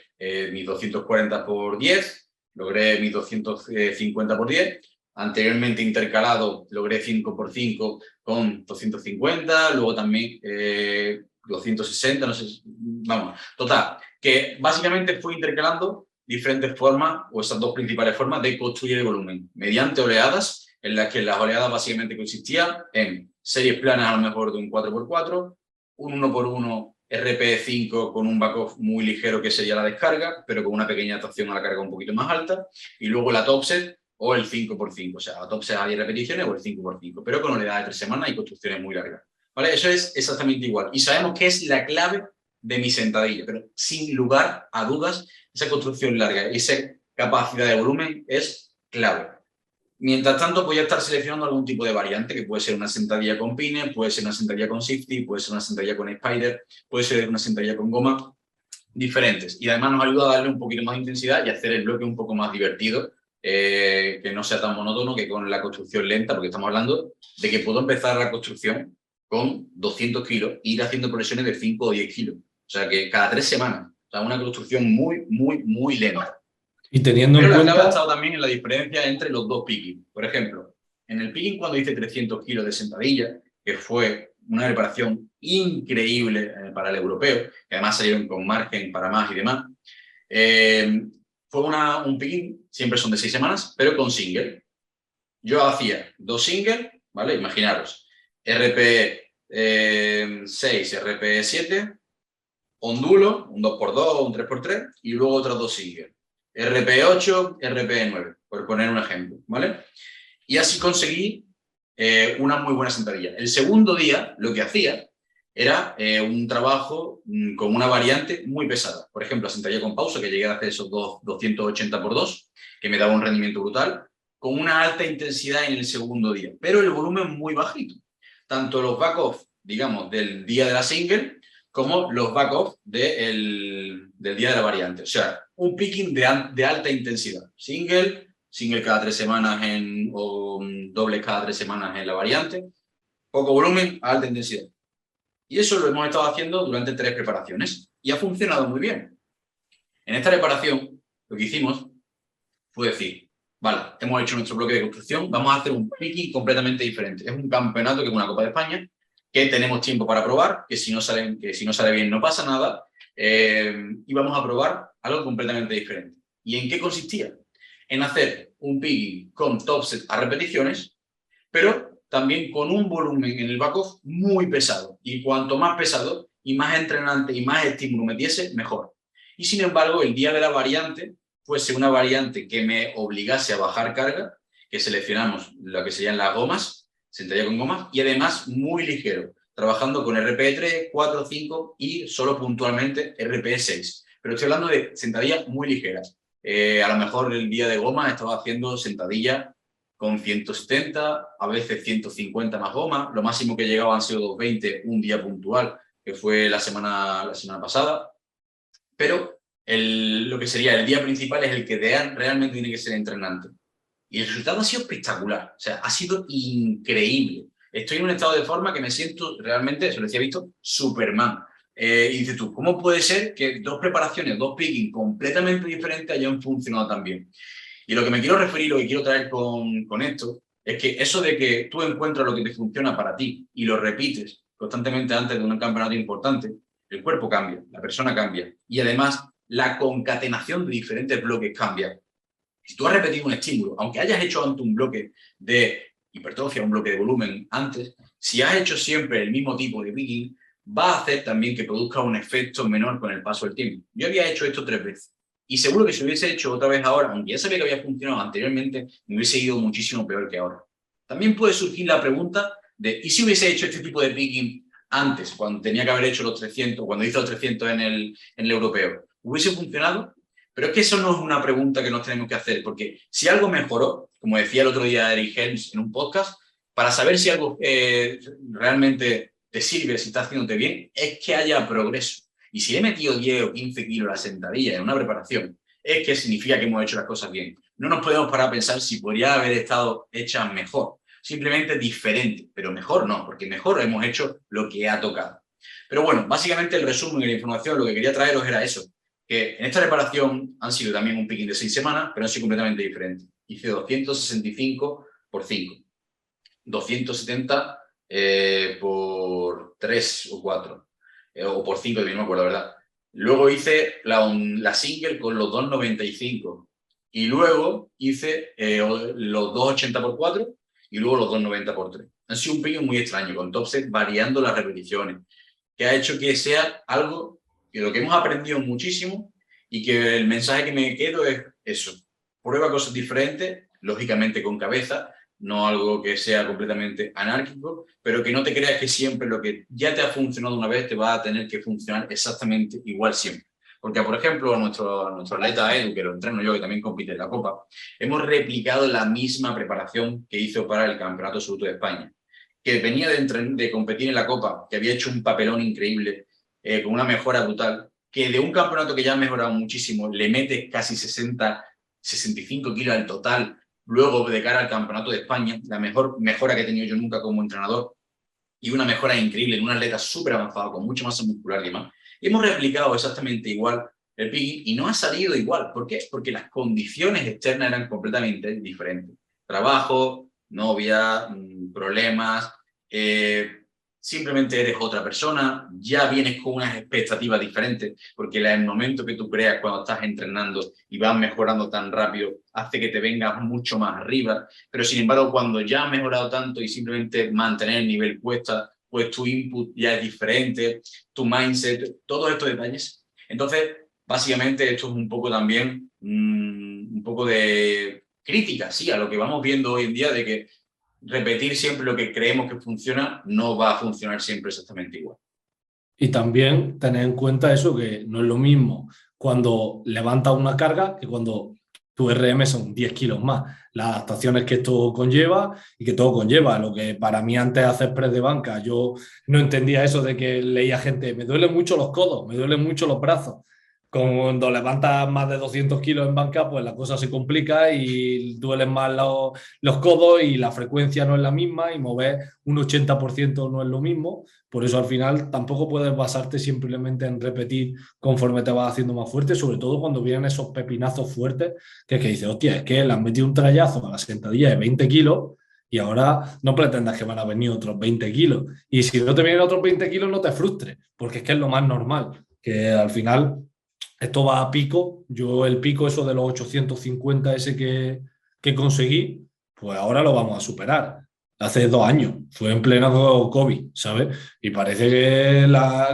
S1: mis 240 por 10, logré mis 250 por 10, anteriormente intercalado logré 5x5 con 250, luego también 260, no sé, vamos, total, que básicamente fui intercalando diferentes formas, o esas dos principales formas de construir el volumen, mediante oleadas, en las que las oleadas básicamente consistían en series planas a lo mejor de un 4x4, un 1x1 RP5 con un back-off muy ligero que sería la descarga, pero con una pequeña atracción a la carga un poquito más alta, y luego la top set o el 5x5, o sea, la top set a 10 repeticiones o el 5x5, pero con oleadas de 3 semanas y construcciones muy largas. ¿Vale? Eso es exactamente igual. Y sabemos que es la clave de mi sentadilla, pero sin lugar a dudas, esa construcción larga, esa capacidad de volumen es clave. Mientras tanto, voy a estar seleccionando algún tipo de variante, que puede ser una sentadilla con pines, puede ser una sentadilla con shifty, puede ser una sentadilla con spider, puede ser una sentadilla con goma, diferentes. Y además nos ayuda a darle un poquito más de intensidad y hacer el bloque un poco más divertido, que no sea tan monótono que con la construcción lenta, porque estamos hablando de que puedo empezar la construcción con 200 kilos e ir haciendo progresiones de 5 o 10 kilos. O sea, que cada 3 semanas. O sea, una construcción muy, muy, muy lenta.
S2: Y teniendo
S1: Pero
S2: en
S1: la clave ha
S2: cuenta...
S1: estado también en la diferencia entre los dos picking. Por ejemplo, en el picking cuando hice 300 kilos de sentadilla, que fue una preparación increíble para el europeo, que además salieron con margen para más y demás, fue un picking, siempre son de 6 semanas, pero con single. Yo hacía 2 singles, ¿vale? Imaginaros, RP6, RP7, ondulo, un 2x2, un 3x3, y luego otros 2 singles. RP8, RP9, por poner un ejemplo, ¿vale? Y así conseguí una muy buena sentadilla. El segundo día lo que hacía era un trabajo con una variante muy pesada. Por ejemplo, la sentadilla con pausa, que llegué a hacer esos 280 por 2, que me daba un rendimiento brutal, con una alta intensidad en el segundo día, pero el volumen muy bajito. Tanto los back-off, digamos, del día de la single, como los back-off del día de la variante. O sea, un picking de alta intensidad. Single cada 3 semanas o doble cada 3 semanas en la variante. Poco volumen, alta intensidad. Y eso lo hemos estado haciendo durante 3 preparaciones. Y ha funcionado muy bien. En esta preparación, lo que hicimos fue decir, vale, hemos hecho nuestro bloque de construcción, vamos a hacer un picking completamente diferente. Es un campeonato que es una Copa de España, que tenemos tiempo para probar, que si no sale bien no pasa nada, y vamos a probar algo completamente diferente. ¿Y en qué consistía? En hacer un picking con top set a repeticiones, pero también con un volumen en el back-off muy pesado. Y cuanto más pesado y más entrenante y más estímulo metiese, mejor. Y sin embargo, el día de la variante fuese una variante que me obligase a bajar carga, que seleccionamos lo que serían las gomas, sentadilla con gomas, y además muy ligero, trabajando con RPE 3, 4, 5 y solo puntualmente RPE 6. Pero estoy hablando de sentadillas muy ligeras. A lo mejor el día de goma estaba haciendo sentadilla con 170, a veces 150 más goma. Lo máximo que llegaba han sido 220 un día puntual, que fue la semana pasada. Pero lo que sería el día principal es el que realmente tiene que ser entrenante. Y el resultado ha sido espectacular. O sea, ha sido increíble. Estoy en un estado de forma que me siento realmente, eso lo decía Víctor, Superman. Y dices tú, ¿cómo puede ser que dos preparaciones, dos picking completamente diferentes hayan funcionado tan bien? Y lo que me quiero referir, lo que quiero traer con esto, es que eso de que tú encuentras lo que te funciona para ti y lo repites constantemente antes de un campeonato importante, el cuerpo cambia, la persona cambia. Y además, la concatenación de diferentes bloques cambia. Si tú has repetido un estímulo, aunque hayas hecho antes un bloque de hipertrofia, un bloque de volumen antes, si has hecho siempre el mismo tipo de picking, va a hacer también que produzca un efecto menor con el paso del tiempo. Yo había hecho esto 3 veces. Y seguro que si hubiese hecho otra vez ahora, aunque ya sabía que había funcionado anteriormente, me hubiese ido muchísimo peor que ahora. También puede surgir la pregunta de, ¿y si hubiese hecho este tipo de picking antes, cuando tenía que haber hecho los 300, cuando hice los 300 en el europeo? ¿Hubiese funcionado? Pero es que eso no es una pregunta que nos tenemos que hacer, porque si algo mejoró, como decía el otro día Eric Helms en un podcast, para saber si algo realmente te sirve, si está haciéndote bien, es que haya progreso. Y si he metido 10 o 15 kilos a la sentadilla en una preparación, es que significa que hemos hecho las cosas bien. No nos podemos parar a pensar si podría haber estado hecha mejor, simplemente diferente, pero mejor no, porque mejor hemos hecho lo que ha tocado. Pero bueno, básicamente el resumen de la información, lo que quería traeros era eso, que en esta reparación han sido también un picking de 6 semanas, pero han sido completamente diferentes. Hice 265 por 5, 270 por 3 o 4, o por 5, no me acuerdo, ¿verdad? Luego hice la single con los 295 y luego hice los 280 por 4 y luego los 290 por 3. Han sido un picking muy extraño, con top set variando las repeticiones, que ha hecho que sea algo que lo que hemos aprendido muchísimo y que el mensaje que me quedo es eso. Prueba cosas diferentes, lógicamente con cabeza, no algo que sea completamente anárquico, pero que no te creas que siempre lo que ya te ha funcionado una vez te va a tener que funcionar exactamente igual siempre. Porque, por ejemplo, a nuestro atleta Edu, que lo entreno yo, que también compite en la Copa, hemos replicado la misma preparación que hizo para el Campeonato Absoluto de España, que venía de competir en la Copa, que había hecho un papelón increíble, con una mejora brutal, que de un campeonato que ya ha mejorado muchísimo, le mete casi 60, 65 kilos al total, luego de cara al Campeonato de España, la mejor mejora que he tenido yo nunca como entrenador, y una mejora increíble en un atleta súper avanzado, con mucha masa muscular y demás. Hemos replicado exactamente igual el picking y no ha salido igual. ¿Por qué? Porque las condiciones externas eran completamente diferentes. Trabajo, novia, problemas, simplemente eres otra persona, ya vienes con unas expectativas diferentes, porque el momento que tú creas cuando estás entrenando y vas mejorando tan rápido hace que te vengas mucho más arriba, pero sin embargo cuando ya has mejorado tanto y simplemente mantener el nivel cuesta, pues tu input ya es diferente, tu mindset, todos estos detalles. Entonces, básicamente esto es un poco también, un poco de crítica, sí, a lo que vamos viendo hoy en día de que repetir siempre lo que creemos que funciona no va a funcionar siempre exactamente igual.
S2: Y también tener en cuenta eso, que no es lo mismo cuando levantas una carga que cuando tu RM son 10 kilos más. Las adaptaciones que esto conlleva y que todo conlleva. Lo que para mí antes de hacer press de banca, yo no entendía eso de que leía gente, me duelen mucho los codos, me duelen mucho los brazos. Cuando levantas más de 200 kilos en banca, pues la cosa se complica y duelen más los codos y la frecuencia no es la misma y mover un 80% no es lo mismo. Por eso al final tampoco puedes basarte simplemente en repetir conforme te vas haciendo más fuerte, sobre todo cuando vienen esos pepinazos fuertes que dices, hostia, es que le han metido un trayazo a la sentadilla de 20 kilos y ahora no pretendas que van a venir otros 20 kilos. Y si no te vienen otros 20 kilos, no te frustres, porque es que es lo más normal, que al final esto va a pico. Yo el pico, eso de los 850 ese que conseguí, pues ahora lo vamos a superar. Hace 2 años, fue en pleno COVID, ¿sabes? Y parece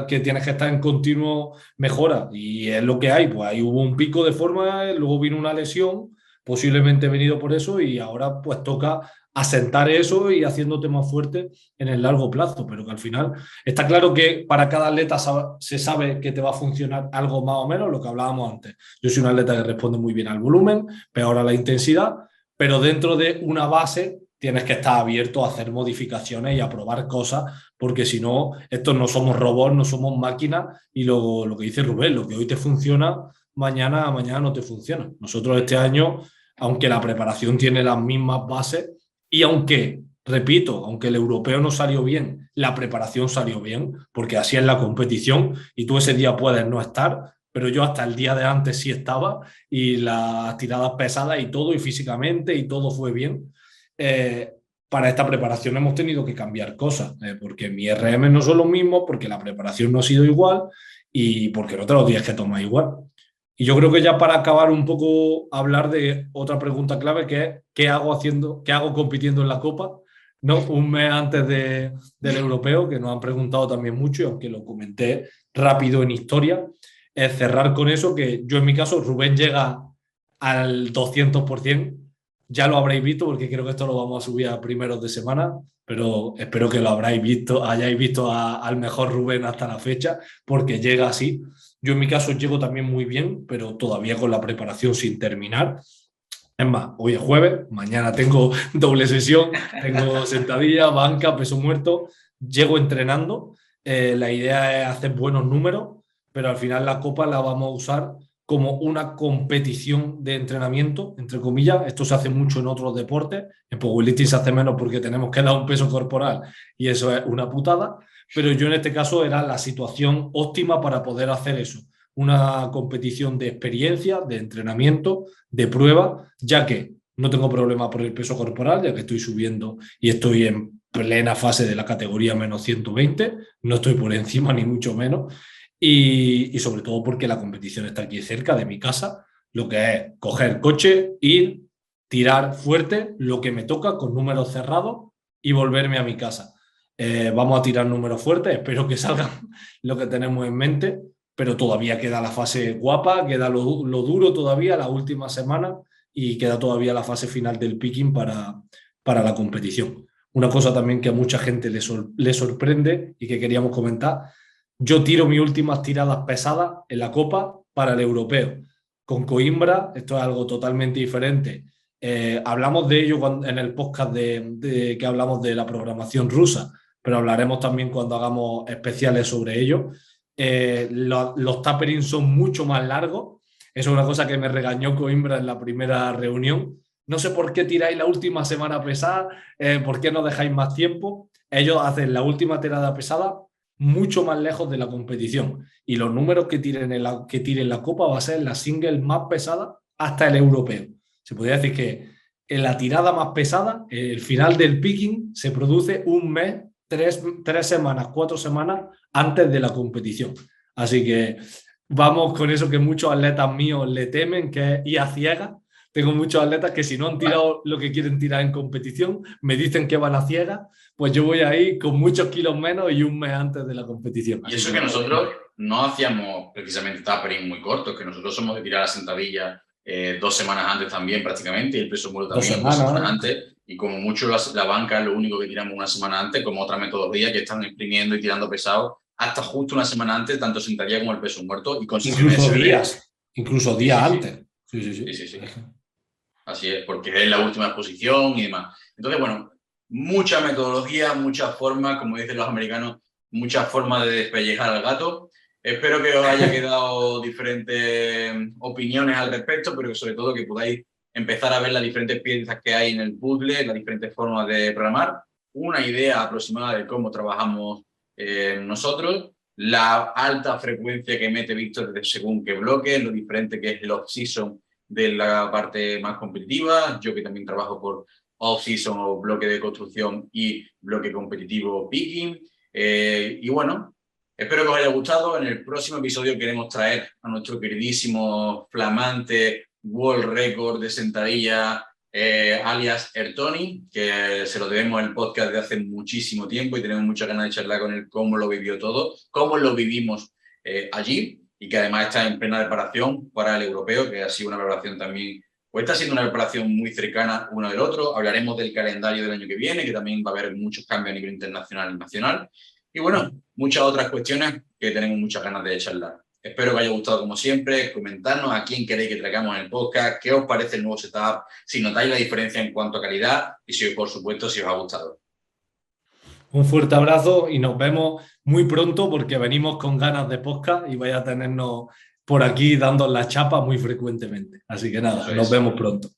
S2: que tienes que estar en continuo mejora y es lo que hay. Pues ahí hubo un pico de forma, luego vino una lesión, posiblemente venido por eso y ahora pues toca asentar eso y haciéndote más fuerte en el largo plazo, pero que al final está claro que para cada atleta se sabe que te va a funcionar algo más o menos, lo que hablábamos antes. Yo soy un atleta que responde muy bien al volumen, peor a la intensidad, pero dentro de una base tienes que estar abierto a hacer modificaciones y a probar cosas, porque si no, estos no somos robots, no somos máquinas y lo que dice Rubén, lo que hoy te funciona, mañana no te funciona. Nosotros este año, aunque la preparación tiene las mismas bases y aunque, repito, aunque el europeo no salió bien, la preparación salió bien, porque así es la competición y tú ese día puedes no estar, pero yo hasta el día de antes sí estaba y las tiradas pesadas y todo, y físicamente y todo fue bien. Eh, para esta preparación hemos tenido que cambiar cosas, porque mi RM no son los mismos, porque la preparación no ha sido igual y porque no te los tienes que tomar igual. Y yo creo que ya para acabar un poco hablar de otra pregunta clave que es qué hago compitiendo en la Copa, ¿no? Un mes antes del europeo, que nos han preguntado también mucho y aunque lo comenté rápido en historia, es cerrar con eso que yo en mi caso, Rubén llega al 200%, ya lo habréis visto porque creo que esto lo vamos a subir a primeros de semana, pero espero que lo habráis visto, hayáis visto al mejor Rubén hasta la fecha, porque llega así. Yo en mi caso llego también muy bien, pero todavía con la preparación sin terminar. Es más, hoy es jueves, mañana tengo doble sesión, tengo sentadilla, banca, peso muerto, llego entrenando. La idea es hacer buenos números, pero al final la copa la vamos a usar como una competición de entrenamiento, entre comillas. Esto se hace mucho en otros deportes, en powerlifting se hace menos porque tenemos que dar un peso corporal y eso es una putada, pero yo en este caso era la situación óptima para poder hacer eso, una competición de experiencia, de entrenamiento, de prueba, ya que no tengo problema por el peso corporal, ya que estoy subiendo y estoy en plena fase de la categoría menos 120, no estoy por encima ni mucho menos, y sobre todo porque la competición está aquí cerca de mi casa, lo que es coger coche, ir, tirar fuerte, lo que me toca con números cerrados y volverme a mi casa. Vamos a tirar números fuertes, espero que salgan lo que tenemos en mente, pero todavía queda la fase guapa, queda lo duro todavía, la última semana, y queda todavía la fase final del picking para la competición. Una cosa también que a mucha gente le sorprende y que queríamos comentar, yo tiro mis últimas tiradas pesadas en la Copa para el europeo. Con Coimbra, esto es algo totalmente diferente. Hablamos de ello en el podcast que hablamos de la programación rusa, pero hablaremos también cuando hagamos especiales sobre ello. Los taperings son mucho más largos. Eso es una cosa que me regañó Coimbra en la primera reunión. No sé por qué tiráis la última semana pesada, por qué no dejáis más tiempo. Ellos hacen la última tirada pesada mucho más lejos de la competición. Y los números que tiren la Copa va a ser la single más pesada hasta el europeo. Se podría decir que en la tirada más pesada, el final del picking, se produce un mes, tres semanas, 4 semanas antes de la competición. Así que vamos con eso que muchos atletas míos le temen, que es ir a ciegas. Tengo muchos atletas que si no han tirado lo que quieren tirar en competición, me dicen que van a ciegas, pues yo voy ahí con muchos kilos menos y un mes antes de la competición.
S1: Y eso que nosotros no hacíamos precisamente tapering muy cortos, que nosotros somos de tirar la sentadilla 2 semanas antes también prácticamente, y el peso muerto también 2 semanas antes, y como mucho la banca es lo único que tiramos una semana antes, como otra metodología que están exprimiendo y tirando pesado hasta justo una semana antes, tanto sentadilla como el peso muerto, y con
S2: incluso días antes.
S1: Sí. Así es, porque es la última exposición y demás. Entonces, bueno, mucha metodología, muchas formas, como dicen los americanos, muchas formas de despellejar al gato. Espero que os haya quedado diferentes opiniones al respecto, pero sobre todo que podáis empezar a ver las diferentes piezas que hay en el puzzle, las diferentes formas de programar, una idea aproximada de cómo trabajamos nosotros, la alta frecuencia que mete Víctor según qué bloque, lo diferente que es el off-season de la parte más competitiva, yo que también trabajo por off-season o bloque de construcción y bloque competitivo picking. Y bueno, espero que os haya gustado. En el próximo episodio queremos traer a nuestro queridísimo flamante world record de sentadilla, alias Ertoni, que se lo debemos el podcast de hace muchísimo tiempo y tenemos muchas ganas de charlar con él cómo lo vivió todo, cómo lo vivimos allí, y que además está en plena preparación para el europeo, que ha sido una preparación también pues está siendo una preparación muy cercana uno del otro. Hablaremos del calendario del año que viene, que también va a haber muchos cambios a nivel internacional y nacional. Y bueno, muchas otras cuestiones que tenemos muchas ganas de charlar. Espero que haya gustado como siempre. Comentadnos a quién queréis que traigamos en el podcast, qué os parece el nuevo setup, si notáis la diferencia en cuanto a calidad y si, por supuesto, si os ha gustado.
S2: Un fuerte abrazo y nos vemos muy pronto porque venimos con ganas de podcast y vais a tenernos por aquí dando la chapa muy frecuentemente. Así que nada, nos vemos pronto.